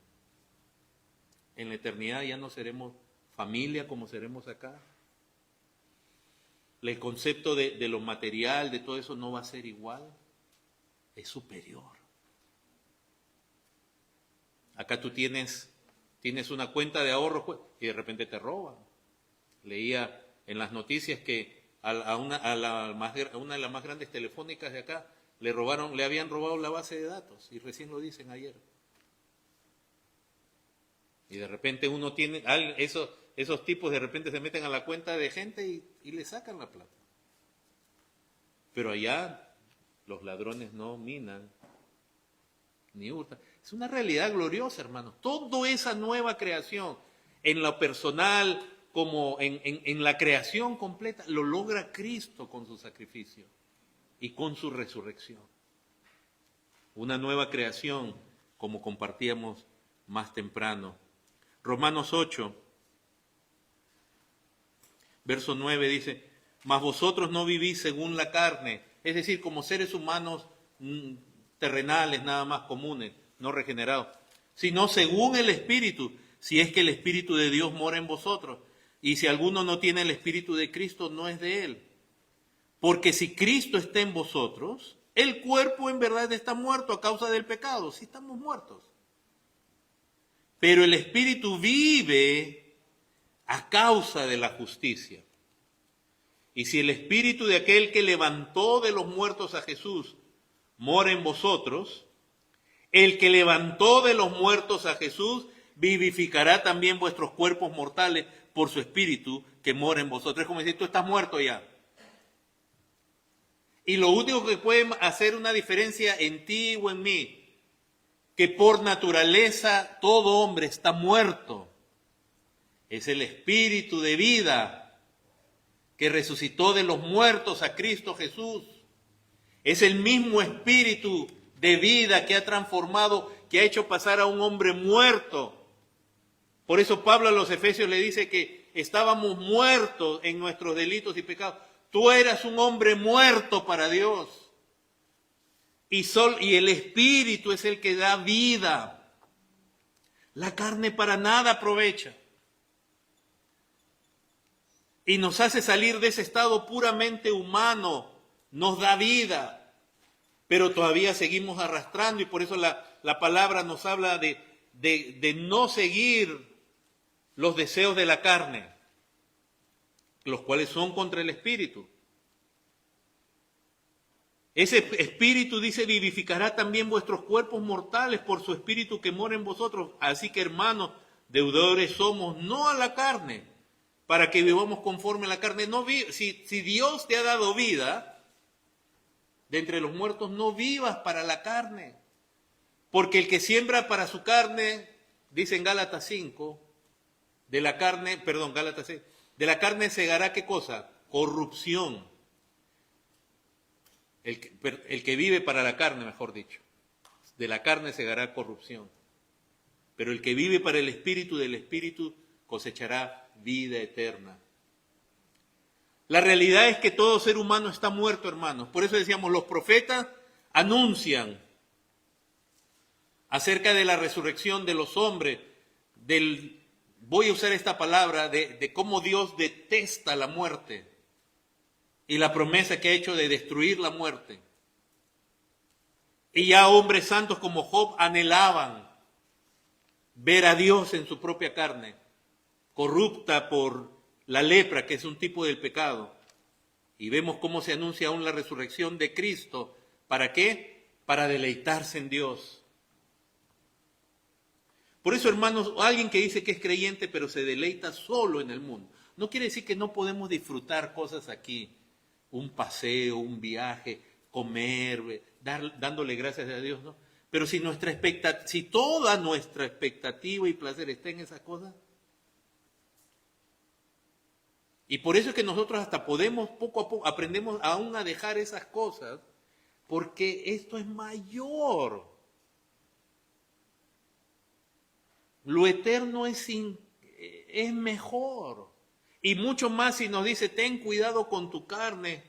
S1: En la eternidad ya no seremos familia como seremos acá. El concepto de lo material, de todo eso no va a ser igual, es superior. Acá tú tienes una cuenta de ahorro y de repente te roban. Leía en las noticias que a una de las más grandes telefónicas de acá le habían robado la base de datos, y recién lo dicen ayer. Y de repente uno tiene, esos tipos de repente se meten a la cuenta de gente y le sacan la plata. Pero allá los ladrones no minan ni hurtan. Es una realidad gloriosa, hermanos. Toda esa nueva creación, en lo personal como en la creación completa, lo logra Cristo con su sacrificio y con su resurrección. Una nueva creación, como compartíamos más temprano. Romanos 8, verso 9 dice, mas vosotros no vivís según la carne, es decir, como seres humanos terrenales, nada más comunes, no regenerados, sino según el Espíritu, si es que el Espíritu de Dios mora en vosotros. Y si alguno no tiene el Espíritu de Cristo, no es de él. Porque si Cristo está en vosotros, el cuerpo en verdad está muerto a causa del pecado. Sí, estamos muertos. Pero el Espíritu vive a causa de la justicia. Y si el Espíritu de aquel que levantó de los muertos a Jesús mora en vosotros, el que levantó de los muertos a Jesús vivificará también vuestros cuerpos mortales por su Espíritu que mora en vosotros. Es como decir, tú estás muerto ya. Y lo único que puede hacer una diferencia en ti o en mí, que por naturaleza todo hombre está muerto, es el Espíritu de vida que resucitó de los muertos a Cristo Jesús. Es el mismo Espíritu de vida que ha transformado, que ha hecho pasar a un hombre muerto. Por eso Pablo a los Efesios le dice que estábamos muertos en nuestros delitos y pecados. Tú eras un hombre muerto para Dios. Y el Espíritu es el que da vida. La carne para nada aprovecha. Y nos hace salir de ese estado puramente humano. Nos da vida. Pero todavía seguimos arrastrando, y por eso la palabra nos habla de no seguir los deseos de la carne, los cuales son contra el Espíritu. Ese Espíritu, dice, vivificará también vuestros cuerpos mortales por su Espíritu que mora en vosotros. Así que, hermanos, deudores somos, no a la carne, para que vivamos conforme a la carne. Si Dios te ha dado vida, de entre los muertos, no vivas para la carne. Porque el que siembra para su carne, dice en Gálatas 5, Gálatas 6, de la carne segará ¿qué cosa? Corrupción. El que vive para la carne, mejor dicho. De la carne segará corrupción. Pero el que vive para el Espíritu, del Espíritu cosechará vida eterna. La realidad es que todo ser humano está muerto, hermanos. Por eso decíamos, los profetas anuncian acerca de la resurrección de los hombres, voy a usar esta palabra, de cómo Dios detesta la muerte y la promesa que ha hecho de destruir la muerte. Y ya hombres santos como Job anhelaban ver a Dios en su propia carne, corrupta por la lepra, que es un tipo del pecado. Y vemos cómo se anuncia aún la resurrección de Cristo. ¿Para qué? Para deleitarse en Dios. Por eso, hermanos, alguien que dice que es creyente pero se deleita solo en el mundo, no quiere decir que no podemos disfrutar cosas aquí. Un paseo, un viaje, comer, dándole gracias a Dios, ¿no? Pero si toda nuestra expectativa y placer está en esas cosas, y por eso es que nosotros hasta podemos poco a poco, aprendemos aún a dejar esas cosas, porque esto es mayor. Lo eterno es mejor. Y mucho más si nos dice, ten cuidado con tu carne,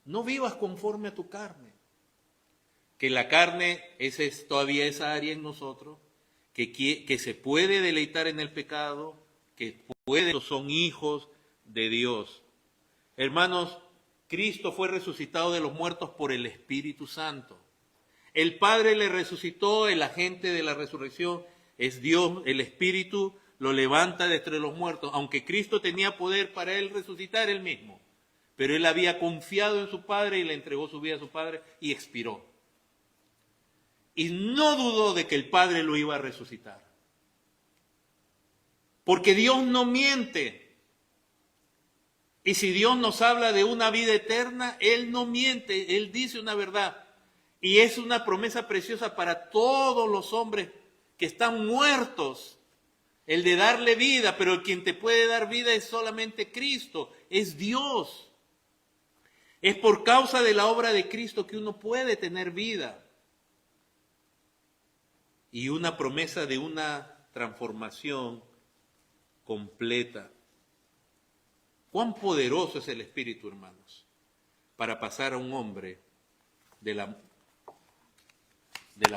S1: no vivas conforme a tu carne. Que la carne es todavía esa área en nosotros, que se puede deleitar en el pecado, son hijos de Dios. Hermanos, Cristo fue resucitado de los muertos por el Espíritu Santo. El Padre le resucitó, el agente de la resurrección es Dios, el Espíritu lo levanta de entre los muertos, aunque Cristo tenía poder para él resucitar él mismo, pero él había confiado en su Padre y le entregó su vida a su Padre y expiró. Y no dudó de que el Padre lo iba a resucitar. Porque Dios no miente. Y si Dios nos habla de una vida eterna, Él no miente, Él dice una verdad. Y es una promesa preciosa para todos los hombres que están muertos. El de darle vida, pero quien te puede dar vida es solamente Cristo, es Dios. Es por causa de la obra de Cristo que uno puede tener vida. Y una promesa de una transformación completa. ¿Cuán poderoso es el Espíritu, hermanos, para pasar a un hombre de la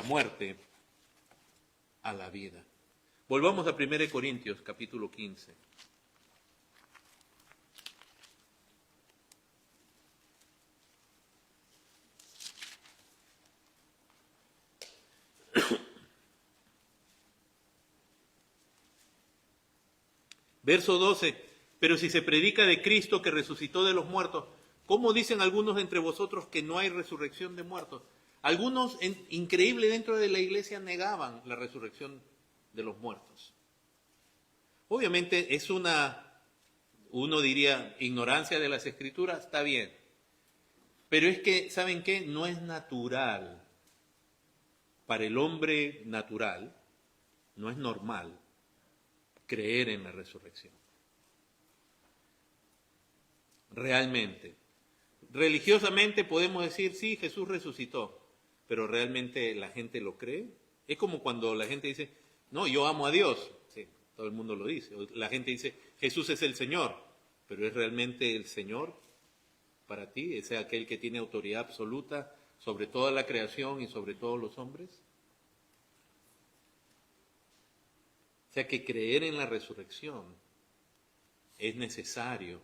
S1: muerte a la vida? Volvamos a 1 Corintios, capítulo 15. Verso 12, pero si se predica de Cristo que resucitó de los muertos, ¿cómo dicen algunos entre vosotros que no hay resurrección de muertos? Algunos, increíble, dentro de la iglesia negaban la resurrección de los muertos. Obviamente es uno diría, ignorancia de las Escrituras, está bien. Pero es que, ¿saben qué? No es natural para el hombre natural, no es normal creer en la resurrección. Realmente. Religiosamente podemos decir, sí, Jesús resucitó, pero ¿realmente la gente lo cree? Es como cuando la gente dice, no, yo amo a Dios. Sí, todo el mundo lo dice. La gente dice, Jesús es el Señor, pero ¿es realmente el Señor para ti? ¿Es aquel que tiene autoridad absoluta sobre toda la creación y sobre todos los hombres? O sea que creer en la resurrección es necesario.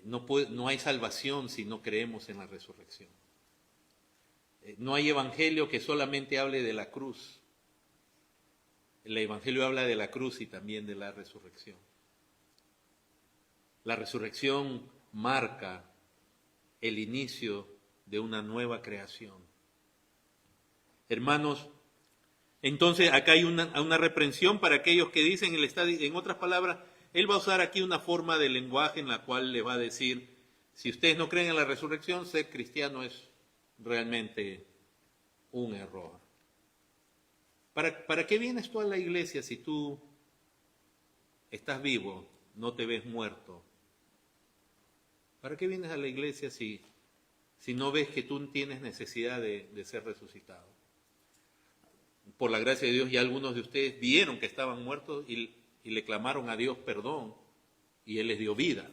S1: No hay salvación si no creemos en la resurrección. No hay evangelio que solamente hable de la cruz. El evangelio habla de la cruz y también de la resurrección. La resurrección marca el inicio de una nueva creación. Hermanos, entonces acá hay una reprensión para aquellos que dicen, en otras palabras, él va a usar aquí una forma de lenguaje en la cual le va a decir, si ustedes no creen en la resurrección, ser cristiano es realmente un error. ¿Para qué vienes tú a la iglesia si tú estás vivo, no te ves muerto? ¿Para qué vienes a la iglesia si no ves que tú tienes necesidad de ser resucitado? Por la gracia de Dios, ya algunos de ustedes vieron que estaban muertos y le clamaron a Dios perdón y Él les dio vida.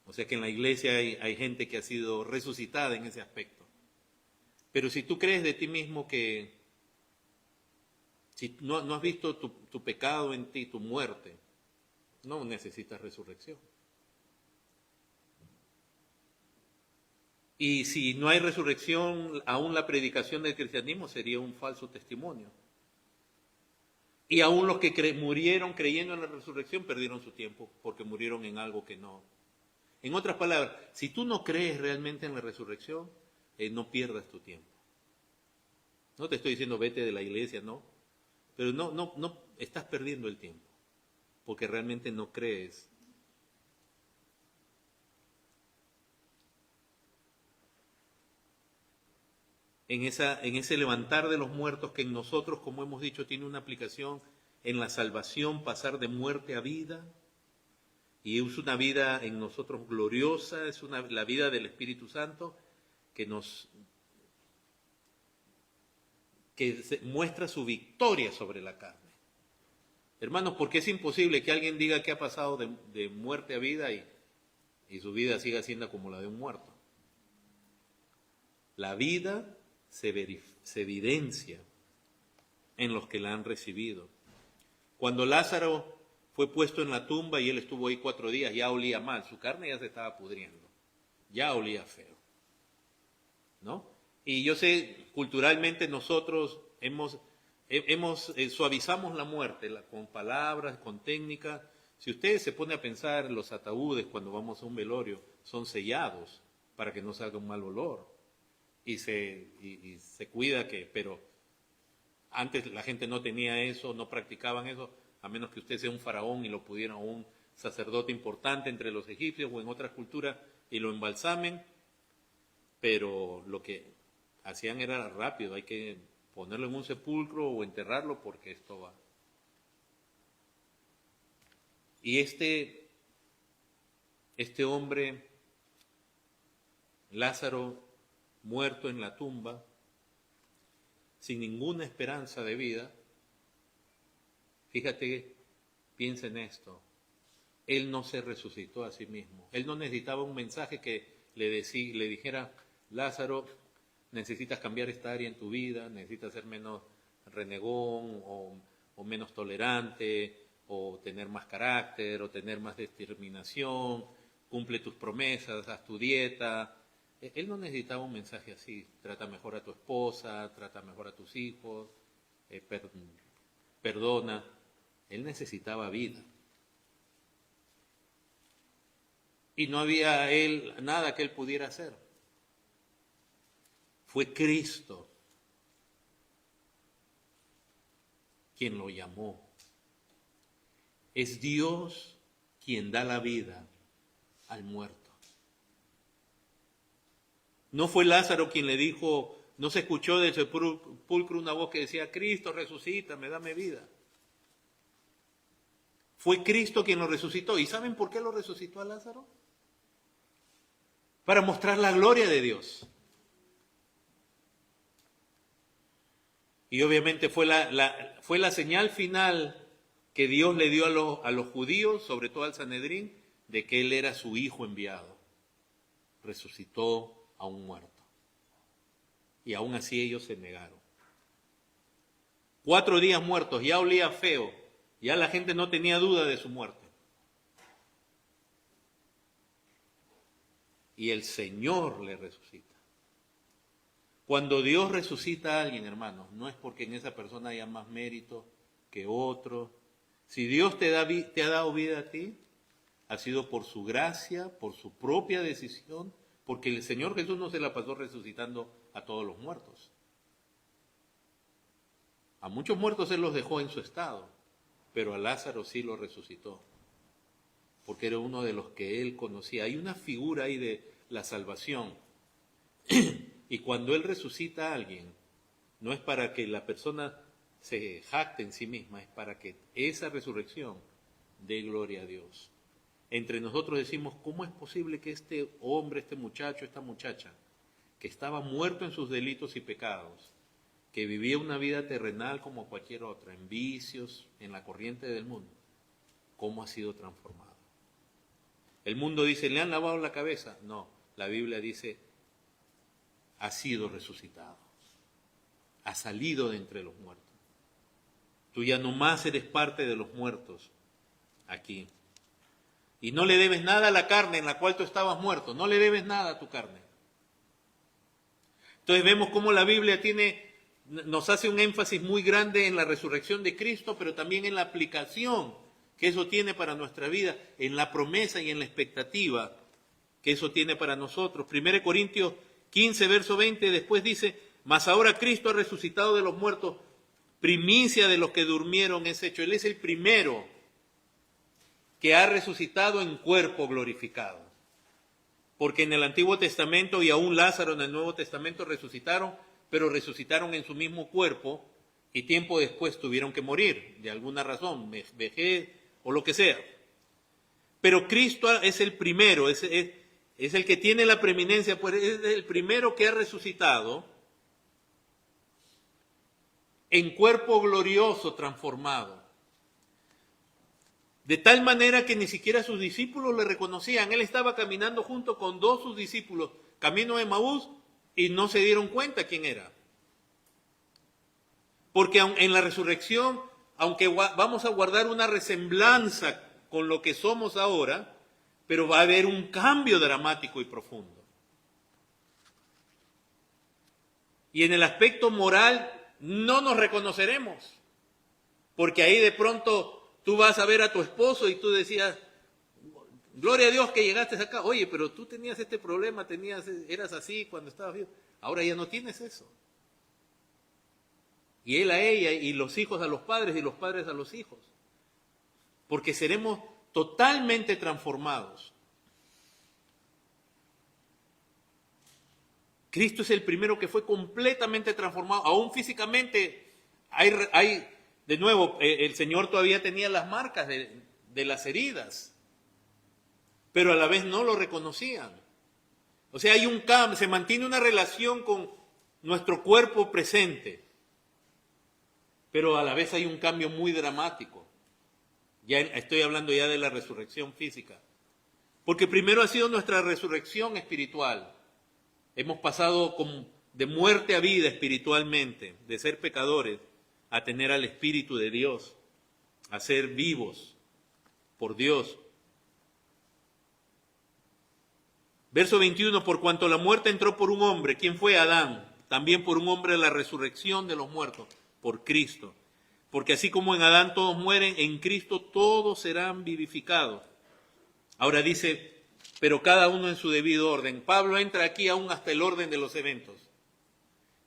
S1: O sea que en la iglesia hay gente que ha sido resucitada en ese aspecto. Pero si tú crees de ti mismo que, si no has visto tu pecado en ti, tu muerte, no necesitas resurrección. Y si no hay resurrección, aún la predicación del cristianismo sería un falso testimonio. Y aún los que murieron creyendo en la resurrección perdieron su tiempo porque murieron en algo que no. En otras palabras, si tú no crees realmente en la resurrección, no pierdas tu tiempo. No te estoy diciendo vete de la iglesia, no. Pero no estás perdiendo el tiempo porque realmente no crees. En ese levantar de los muertos que en nosotros, como hemos dicho, tiene una aplicación en la salvación, pasar de muerte a vida, y es una vida en nosotros gloriosa, es la vida del Espíritu Santo que muestra su victoria sobre la carne. Hermanos, porque es imposible que alguien diga que ha pasado de muerte a vida y su vida siga siendo como la de un muerto. La vida se evidencia en los que la han recibido. Cuando Lázaro fue puesto en la tumba y él estuvo ahí 4 días, ya olía mal, su carne ya se estaba pudriendo, ya olía feo, ¿no? Y yo sé, culturalmente nosotros suavizamos la muerte con palabras, con técnicas. Si usted se pone a pensar, los ataúdes cuando vamos a un velorio son sellados para que no salga un mal olor. Y se cuida pero antes la gente no tenía eso, no practicaban eso, a menos que usted sea un faraón y lo pudiera un sacerdote importante entre los egipcios o en otras culturas y lo embalsamen, pero lo que hacían era rápido, hay que ponerlo en un sepulcro o enterrarlo porque esto va. Y este hombre, Lázaro, muerto en la tumba, sin ninguna esperanza de vida, fíjate, piensa en esto, él no se resucitó a sí mismo, él no necesitaba un mensaje que le dijera, Lázaro, necesitas cambiar esta área en tu vida, necesitas ser menos renegón o menos tolerante, o tener más carácter, o tener más determinación, cumple tus promesas, haz tu dieta. Él no necesitaba un mensaje así, trata mejor a tu esposa, trata mejor a tus hijos, perdona. Él necesitaba vida. Y no había nada que él pudiera hacer. Fue Cristo quien lo llamó. Es Dios quien da la vida al muerto. No fue Lázaro quien le dijo, no se escuchó del sepulcro una voz que decía, Cristo, resucítame, dame vida. Fue Cristo quien lo resucitó. ¿Y saben por qué lo resucitó a Lázaro? Para mostrar la gloria de Dios. Y obviamente fue la señal final que Dios le dio a los judíos, sobre todo al Sanedrín, de que Él era su Hijo enviado. Resucitó a un muerto. Y aún así ellos se negaron. 4 días muertos, ya olía feo, ya la gente no tenía duda de su muerte. Y el Señor le resucita. Cuando Dios resucita a alguien, hermanos, no es porque en esa persona haya más mérito que otro. Si Dios te ha dado vida a ti, ha sido por su gracia, por su propia decisión, porque el Señor Jesús no se la pasó resucitando a todos los muertos. A muchos muertos Él los dejó en su estado, pero a Lázaro sí lo resucitó, porque era uno de los que Él conocía. Hay una figura ahí de la salvación. Y cuando Él resucita a alguien, no es para que la persona se jacte en sí misma, es para que esa resurrección dé gloria a Dios. Entre nosotros decimos, ¿cómo es posible que este hombre, este muchacho, esta muchacha, que estaba muerto en sus delitos y pecados, que vivía una vida terrenal como cualquier otra, en vicios, en la corriente del mundo, cómo ha sido transformado? El mundo dice, ¿le han lavado la cabeza? No, la Biblia dice, ha sido resucitado. has salido de entre los muertos. Tú ya no más eres parte de los muertos aquí. Y no le debes nada a la carne en la cual tú estabas muerto, no le debes nada a tu carne. Entonces vemos cómo la Biblia nos hace un énfasis muy grande en la resurrección de Cristo, pero también en la aplicación que eso tiene para nuestra vida, en la promesa y en la expectativa que eso tiene para nosotros. 1 Corintios 15, verso 20, después dice, mas ahora Cristo ha resucitado de los muertos, primicia de los que durmieron es hecho. Él es el primero que ha resucitado en cuerpo glorificado. Porque en el Antiguo Testamento y aún Lázaro en el Nuevo Testamento resucitaron, pero resucitaron en su mismo cuerpo y tiempo después tuvieron que morir, de alguna razón, vejez o lo que sea. Pero Cristo es el primero, es el que tiene la preeminencia, pues es el primero que ha resucitado en cuerpo glorioso transformado. De tal manera que ni siquiera sus discípulos le reconocían. Él estaba caminando junto con dos de sus discípulos, camino de Emaús, y no se dieron cuenta quién era. Porque en la resurrección, aunque vamos a guardar una resemblanza con lo que somos ahora, pero va a haber un cambio dramático y profundo. Y en el aspecto moral no nos reconoceremos, porque ahí de pronto tú vas a ver a tu esposo y tú decías, gloria a Dios que llegaste acá. Oye, pero tú tenías este problema, eras así cuando estabas vivo. Ahora ya no tienes eso. Y él a ella, y los hijos a los padres, y los padres a los hijos. Porque seremos totalmente transformados. Cristo es el primero que fue completamente transformado, aún físicamente. De nuevo, el Señor todavía tenía las marcas de las heridas, pero a la vez no lo reconocían. O sea, hay un cambio, se mantiene una relación con nuestro cuerpo presente, pero a la vez hay un cambio muy dramático. Ya estoy hablando ya de la resurrección física, porque primero ha sido nuestra resurrección espiritual. Hemos pasado de muerte a vida espiritualmente, de ser pecadores a tener al Espíritu de Dios, a ser vivos por Dios. Verso 21, por cuanto la muerte entró por un hombre, ¿quién fue? Adán. También por un hombre la resurrección de los muertos, por Cristo. Porque así como en Adán todos mueren, en Cristo todos serán vivificados. Ahora dice, pero cada uno en su debido orden. Pablo entra aquí aún hasta el orden de los eventos.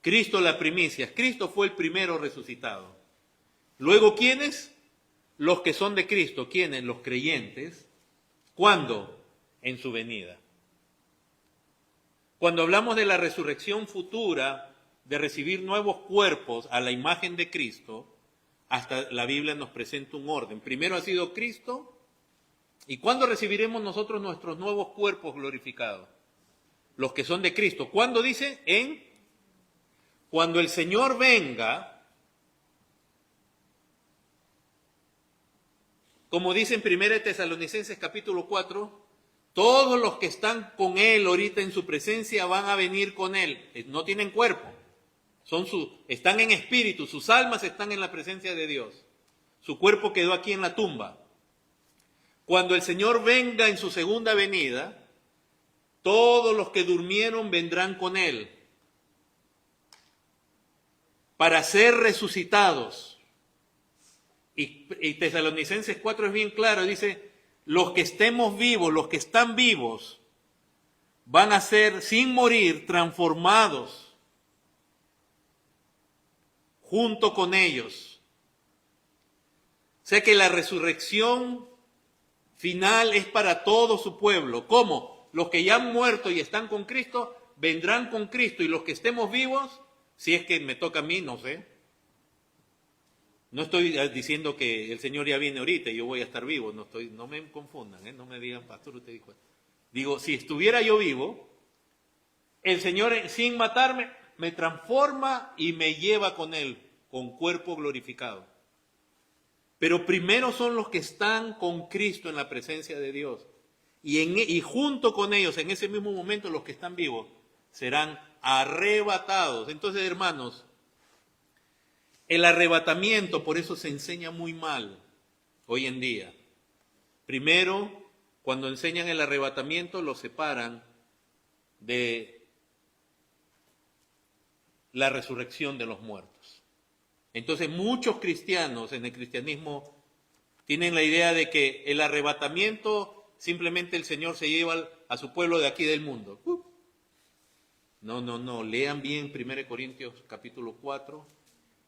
S1: Cristo las primicias. Cristo fue el primero resucitado. Luego, ¿quiénes? Los que son de Cristo. ¿Quiénes? Los creyentes. ¿Cuándo? En su venida. Cuando hablamos de la resurrección futura, de recibir nuevos cuerpos a la imagen de Cristo, hasta la Biblia nos presenta un orden. Primero ha sido Cristo. ¿Y cuándo recibiremos nosotros nuestros nuevos cuerpos glorificados? Los que son de Cristo. ¿Cuándo dice? Cuando el Señor venga, como dice en 1 Tesalonicenses capítulo 4, todos los que están con Él ahorita en su presencia van a venir con Él. No tienen cuerpo, están en espíritu, sus almas están en la presencia de Dios. Su cuerpo quedó aquí en la tumba. Cuando el Señor venga en su segunda venida, todos los que durmieron vendrán con Él para ser resucitados. Y Tesalonicenses 4 es bien claro, dice, los que estemos vivos, los que están vivos, van a ser, sin morir, transformados junto con ellos. O sea que la resurrección final es para todo su pueblo. ¿Cómo? Los que ya han muerto y están con Cristo, vendrán con Cristo, y los que estemos vivos, si es que me toca a mí, no sé. No estoy diciendo que el Señor ya viene ahorita y yo voy a estar vivo, no me confundan, no me digan, pastor, usted dijo. Digo, si estuviera yo vivo, el Señor sin matarme me transforma y me lleva con Él, con cuerpo glorificado. Pero primero son los que están con Cristo en la presencia de Dios. Y junto con ellos, en ese mismo momento, los que están vivos serán arrebatados. Entonces, hermanos, El arrebatamiento, por eso se enseña muy mal hoy en día. Primero, cuando enseñan el arrebatamiento, lo separan de la resurrección de los muertos. Entonces, muchos cristianos en el cristianismo tienen la idea de que el arrebatamiento simplemente el Señor se lleva a su pueblo de aquí del mundo. No, lean bien 1 Corintios capítulo 4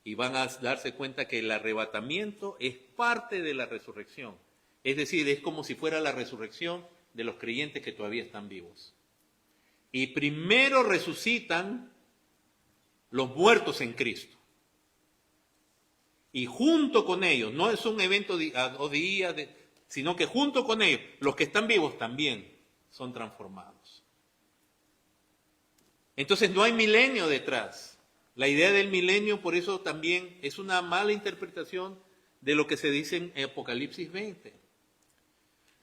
S1: y van a darse cuenta que el arrebatamiento es parte de la resurrección. Es decir, es como si fuera la resurrección de los creyentes que todavía están vivos. Y primero resucitan los muertos en Cristo. Y junto con ellos, no es un evento a 2 días, sino que junto con ellos, los que están vivos también son transformados. Entonces no hay milenio detrás. La idea del milenio, por eso también es una mala interpretación de lo que se dice en Apocalipsis 20.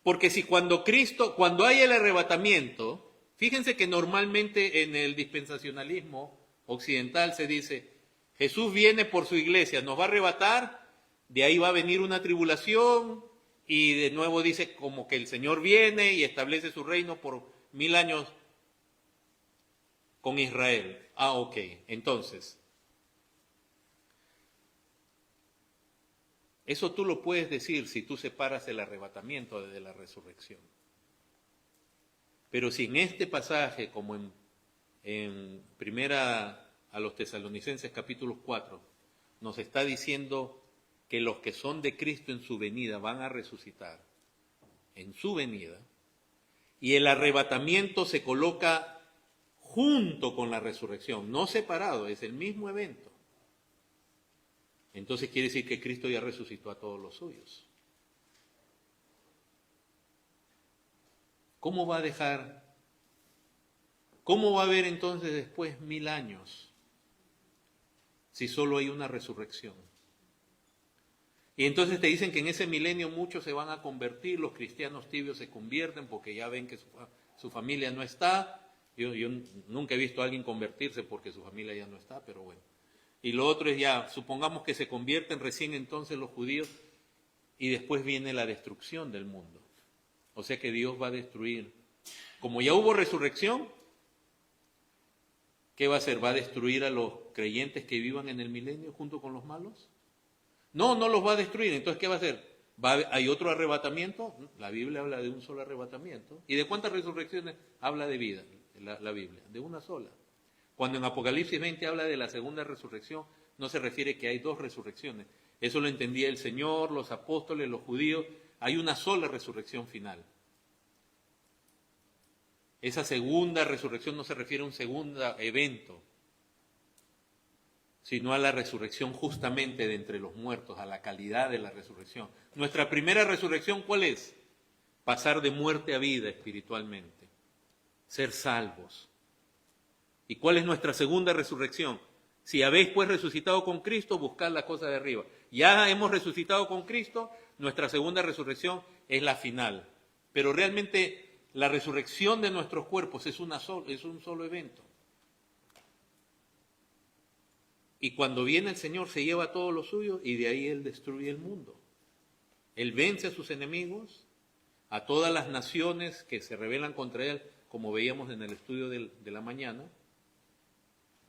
S1: Porque si cuando hay el arrebatamiento, fíjense que normalmente en el dispensacionalismo occidental se dice, Jesús viene por su iglesia, nos va a arrebatar, de ahí va a venir una tribulación, y de nuevo dice como que el Señor viene y establece su reino por 1000 años con Israel. Ok, entonces, eso tú lo puedes decir si tú separas el arrebatamiento de la resurrección. Pero si en este pasaje, como en primera a los Tesalonicenses capítulo 4, nos está diciendo que los que son de Cristo en su venida van a resucitar en su venida, y el arrebatamiento se coloca junto con la resurrección, no separado, es el mismo evento. Entonces quiere decir que Cristo ya resucitó a todos los suyos. ¿Cómo va a haber entonces después 1000 años si solo hay una resurrección? Y entonces te dicen que en ese milenio muchos se van a convertir, los cristianos tibios se convierten porque ya ven que su familia no está. Yo nunca he visto a alguien convertirse porque su familia ya no está, pero bueno. Y lo otro es ya, supongamos que se convierten recién entonces los judíos y después viene la destrucción del mundo. O sea que Dios va a destruir. Como ya hubo resurrección, ¿qué va a hacer? ¿Va a destruir a los creyentes que vivan en el milenio junto con los malos? No los va a destruir. Entonces, ¿qué va a hacer? ¿Hay otro arrebatamiento? La Biblia habla de un solo arrebatamiento. ¿Y de cuántas resurrecciones habla de vida la Biblia? De una sola. Cuando en Apocalipsis 20 habla de la segunda resurrección, no se refiere que hay 2 resurrecciones. Eso lo entendía el Señor, los apóstoles, los judíos. Hay una sola resurrección final. Esa segunda resurrección no se refiere a un segundo evento, sino a la resurrección justamente de entre los muertos, a la calidad de la resurrección. Nuestra primera resurrección, ¿cuál es? Pasar de muerte a vida espiritualmente, ser salvos. ¿Y cuál es nuestra segunda resurrección? Si habéis pues resucitado con Cristo, buscad la cosa de arriba. Ya hemos resucitado con Cristo, nuestra segunda resurrección es la final. Pero realmente la resurrección de nuestros cuerpos es un solo evento. Y cuando viene el Señor se lleva todo lo suyo y de ahí Él destruye el mundo. Él vence a sus enemigos, a todas las naciones que se rebelan contra Él, como veíamos en el estudio de la mañana.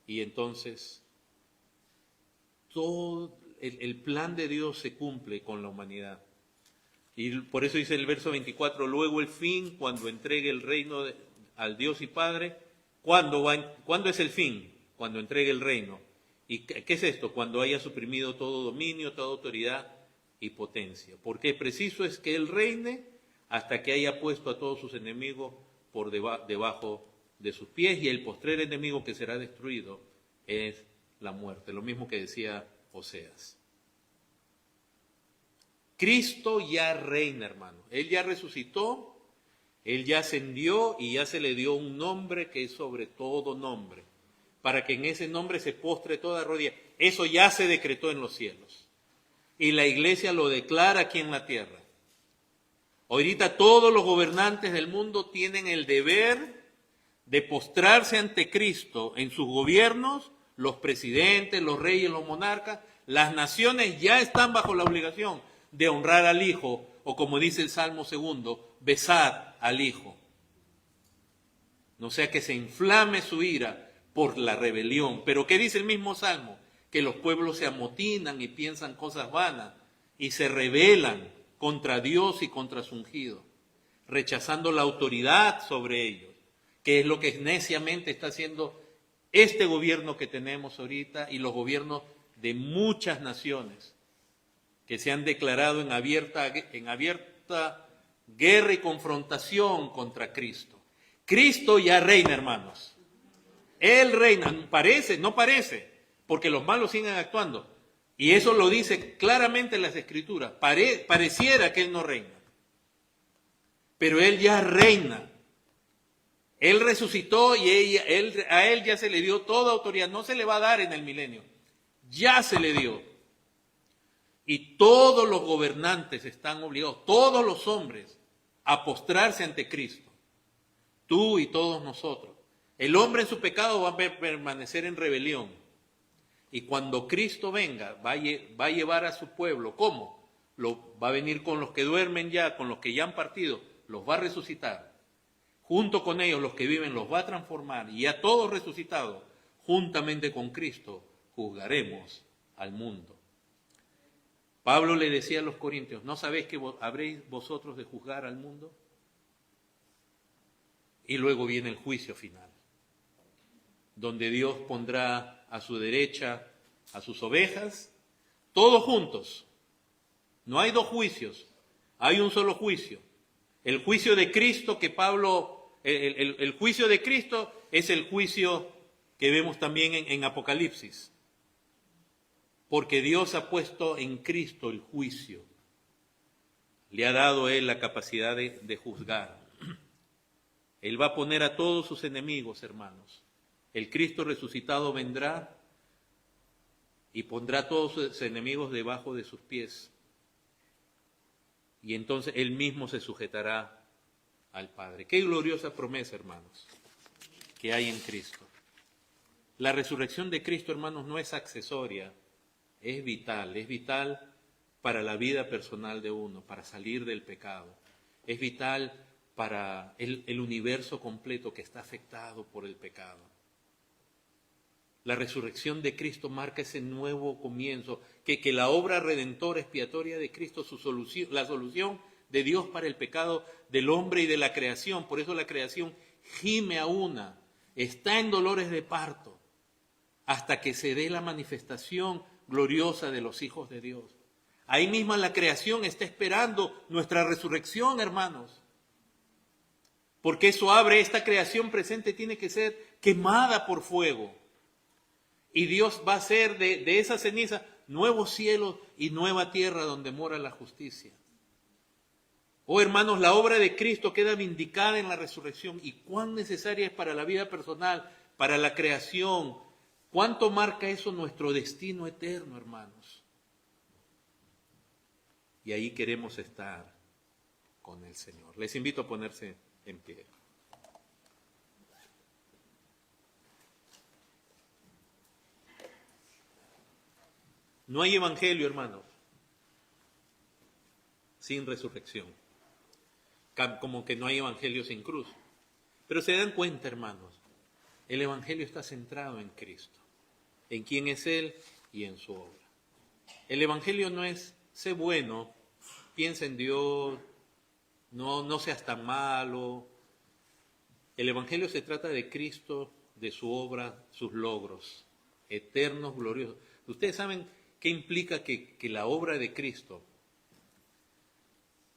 S1: Y entonces todo el plan de Dios se cumple con la humanidad. Y por eso dice el verso 24, luego el fin, cuando entregue el reino al Dios y Padre. ¿Cuándo es el fin? Cuando entregue el reino. ¿Y qué es esto? Cuando haya suprimido todo dominio, toda autoridad y potencia. Porque preciso es que Él reine hasta que haya puesto a todos sus enemigos por debajo de sus pies, y el postrer enemigo que será destruido es la muerte. Lo mismo que decía Oseas. Cristo ya reina, hermano. Él ya resucitó, Él ya ascendió y ya se le dio un nombre que es sobre todo nombre, para que en ese nombre se postre toda rodilla. Eso ya se decretó en los cielos. Y la iglesia lo declara aquí en la tierra. Ahorita todos los gobernantes del mundo tienen el deber de postrarse ante Cristo en sus gobiernos, los presidentes, los reyes, los monarcas, Las naciones ya están bajo la obligación de honrar al Hijo, o como dice el Salmo 2, besar al Hijo. No sea que se inflame su ira por la rebelión. Pero ¿qué dice el mismo Salmo? Que los pueblos se amotinan y piensan cosas vanas y se rebelan contra Dios y contra su ungido, rechazando la autoridad sobre ellos, que es lo que neciamente está haciendo este gobierno que tenemos ahorita y los gobiernos de muchas naciones que se han declarado en abierta guerra y confrontación contra Cristo. Cristo ya reina, hermanos. Él reina, no parece, porque los malos siguen actuando. Y eso lo dice claramente en las Escrituras. Pareciera que Él no reina. Pero Él ya reina. Él resucitó y a Él ya se le dio toda autoridad. No se le va a dar en el milenio. Ya se le dio. Y todos los gobernantes están obligados, todos los hombres, a postrarse ante Cristo. Tú y todos nosotros. El hombre en su pecado va a permanecer en rebelión. Y cuando Cristo venga, va a llevar a su pueblo. ¿Cómo? Va a venir con los que duermen ya, con los que ya han partido, los va a resucitar. Junto con ellos, los que viven, los va a transformar. Y a todos resucitados, juntamente con Cristo, juzgaremos al mundo. Pablo le decía a los corintios, ¿no sabéis que habréis vosotros de juzgar al mundo? Y luego viene el juicio final, donde Dios pondrá a su derecha a sus ovejas, todos juntos. No hay dos juicios, hay un solo juicio. El juicio de Cristo que el juicio de Cristo es el juicio que vemos también en Apocalipsis. Porque Dios ha puesto en Cristo el juicio. Le ha dado a Él la capacidad de juzgar. Él va a poner a todos sus enemigos, hermanos. El Cristo resucitado vendrá y pondrá a todos sus enemigos debajo de sus pies. Y entonces Él mismo se sujetará al Padre. Qué gloriosa promesa, hermanos, que hay en Cristo. La resurrección de Cristo, hermanos, no es accesoria, es vital para la vida personal de uno, para salir del pecado. Es vital para el universo completo que está afectado por el pecado. La resurrección de Cristo marca ese nuevo comienzo, que la obra redentora expiatoria de Cristo, la solución de Dios para el pecado del hombre y de la creación. Por eso la creación gime a una, está en dolores de parto, hasta que se dé la manifestación gloriosa de los hijos de Dios. Ahí misma la creación está esperando nuestra resurrección, hermanos. Porque esta creación presente tiene que ser quemada por fuego. Y Dios va a hacer de esa ceniza nuevos cielos y nueva tierra donde mora la justicia. Oh, hermanos, la obra de Cristo queda vindicada en la resurrección. Y cuán necesaria es para la vida personal, para la creación. ¿Cuánto marca eso nuestro destino eterno, hermanos? Y ahí queremos estar con el Señor. Les invito a ponerse en pie. No hay evangelio, hermanos, sin resurrección. Como que no hay evangelio sin cruz. Pero se dan cuenta, hermanos, el evangelio está centrado en Cristo, en quién es Él y en su obra. El evangelio no es, sé bueno, piensa en Dios, no seas tan malo. El evangelio se trata de Cristo, de su obra, sus logros, eternos, gloriosos. Ustedes saben qué implica que la obra de Cristo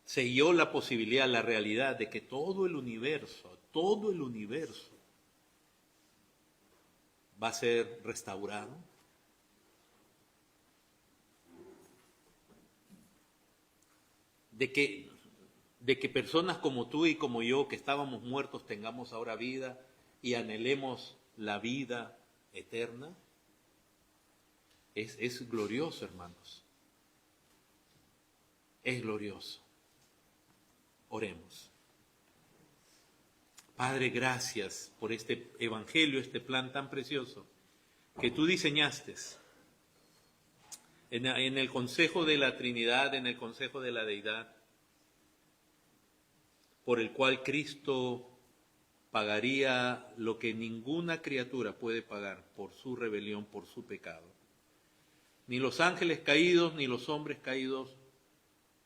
S1: selló la posibilidad, la realidad de que todo el universo va a ser restaurado. De que personas como tú y como yo, que estábamos muertos, tengamos ahora vida y anhelemos la vida eterna. Es glorioso, hermanos. Es glorioso. Oremos. Padre, gracias por este evangelio, este plan tan precioso que tú diseñaste en el consejo de la Trinidad, en el consejo de la Deidad, por el cual Cristo pagaría lo que ninguna criatura puede pagar por su rebelión, por su pecado. Ni los ángeles caídos, ni los hombres caídos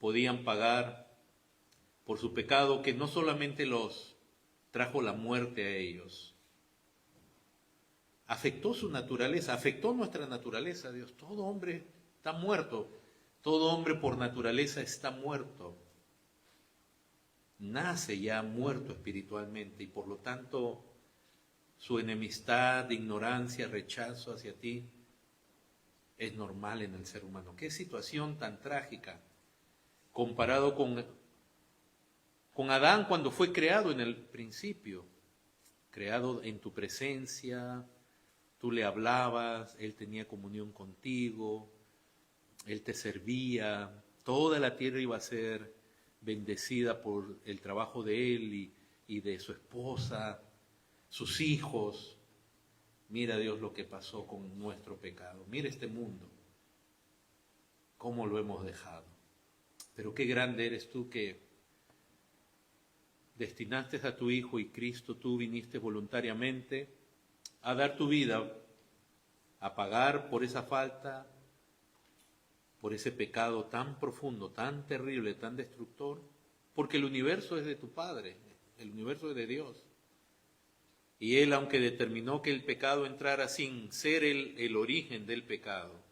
S1: podían pagar por su pecado, que no solamente los trajo la muerte a ellos, afectó su naturaleza, afectó nuestra naturaleza, Dios. Todo hombre está muerto, todo hombre por naturaleza está muerto. Nace ya muerto espiritualmente y por lo tanto su enemistad, ignorancia, rechazo hacia ti es normal en el ser humano. Qué situación tan trágica comparado con Adán cuando fue creado en el principio, creado en tu presencia, tú le hablabas, él tenía comunión contigo, él te servía, toda la tierra iba a ser bendecida por el trabajo de él y de su esposa, sus hijos. Mira, Dios, lo que pasó con nuestro pecado. Mira este mundo, cómo lo hemos dejado. Pero qué grande eres tú que destinaste a tu Hijo y Cristo, tú viniste voluntariamente a dar tu vida, a pagar por esa falta, por ese pecado tan profundo, tan terrible, tan destructor, porque el universo es de tu Padre, el universo es de Dios. Y Él, aunque determinó que el pecado entrara sin ser el origen del pecado,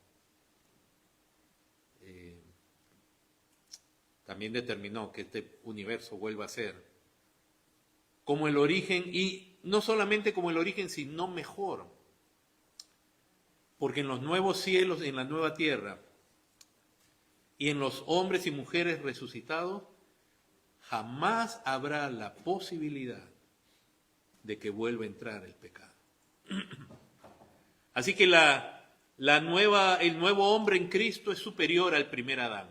S1: también determinó que este universo vuelva a ser como el origen, y no solamente como el origen, sino mejor. Porque en los nuevos cielos, en la nueva tierra, y en los hombres y mujeres resucitados, jamás habrá la posibilidad de que vuelva a entrar el pecado. Así que el nuevo hombre en Cristo es superior al primer Adán.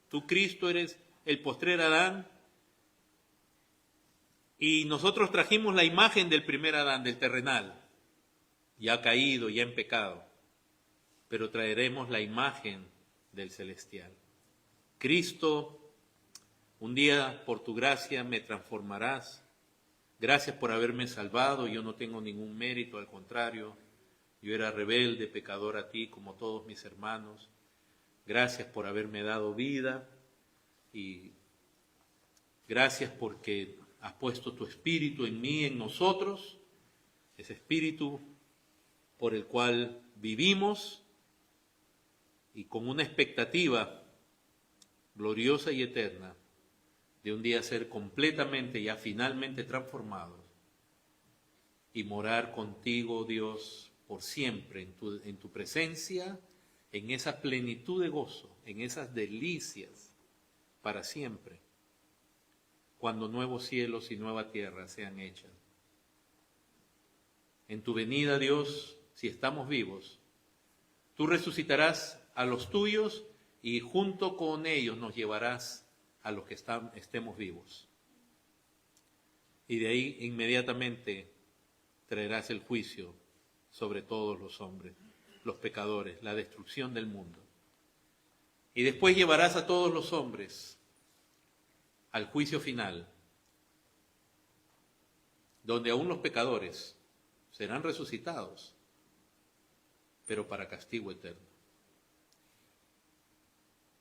S1: Tú, Cristo, eres el postrer Adán, y nosotros trajimos la imagen del primer Adán, del terrenal, ya caído, ya en pecado, pero traeremos la imagen del celestial. Cristo, un día por tu gracia me transformarás. Gracias por haberme salvado, yo no tengo ningún mérito, al contrario, yo era rebelde, pecador a ti como todos mis hermanos. Gracias por haberme dado vida y gracias porque has puesto tu espíritu en mí, en nosotros, ese espíritu por el cual vivimos y con una expectativa gloriosa y eterna de un día ser completamente, ya finalmente transformados y morar contigo, Dios, por siempre en tu presencia, en esa plenitud de gozo, en esas delicias para siempre, cuando nuevos cielos y nueva tierra sean hechas. En tu venida, Dios, si estamos vivos, tú resucitarás a los tuyos y junto con ellos nos llevarás a los que estemos vivos. Y de ahí inmediatamente traerás el juicio sobre todos los hombres, los pecadores, la destrucción del mundo. Y después llevarás a todos los hombres al juicio final, donde aún los pecadores serán resucitados, pero para castigo eterno.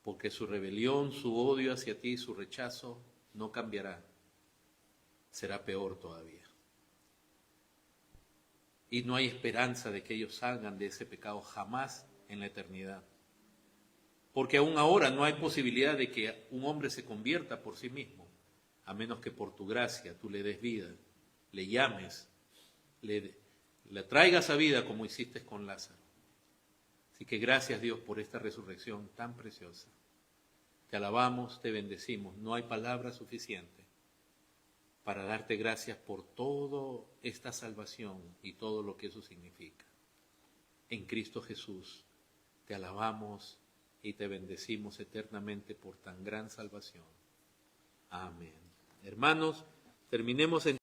S1: Porque su rebelión, su odio hacia ti, su rechazo no cambiará, será peor todavía. Y no hay esperanza de que ellos salgan de ese pecado jamás en la eternidad. Porque aún ahora no hay posibilidad de que un hombre se convierta por sí mismo, a menos que por tu gracia tú le des vida, le llames, le traigas a vida como hiciste con Lázaro. Así que gracias, Dios, por esta resurrección tan preciosa. Te alabamos, te bendecimos. No hay palabra suficiente para darte gracias por toda esta salvación y todo lo que eso significa. En Cristo Jesús te alabamos y te bendecimos eternamente por tan gran salvación. Amén. Hermanos, terminemos en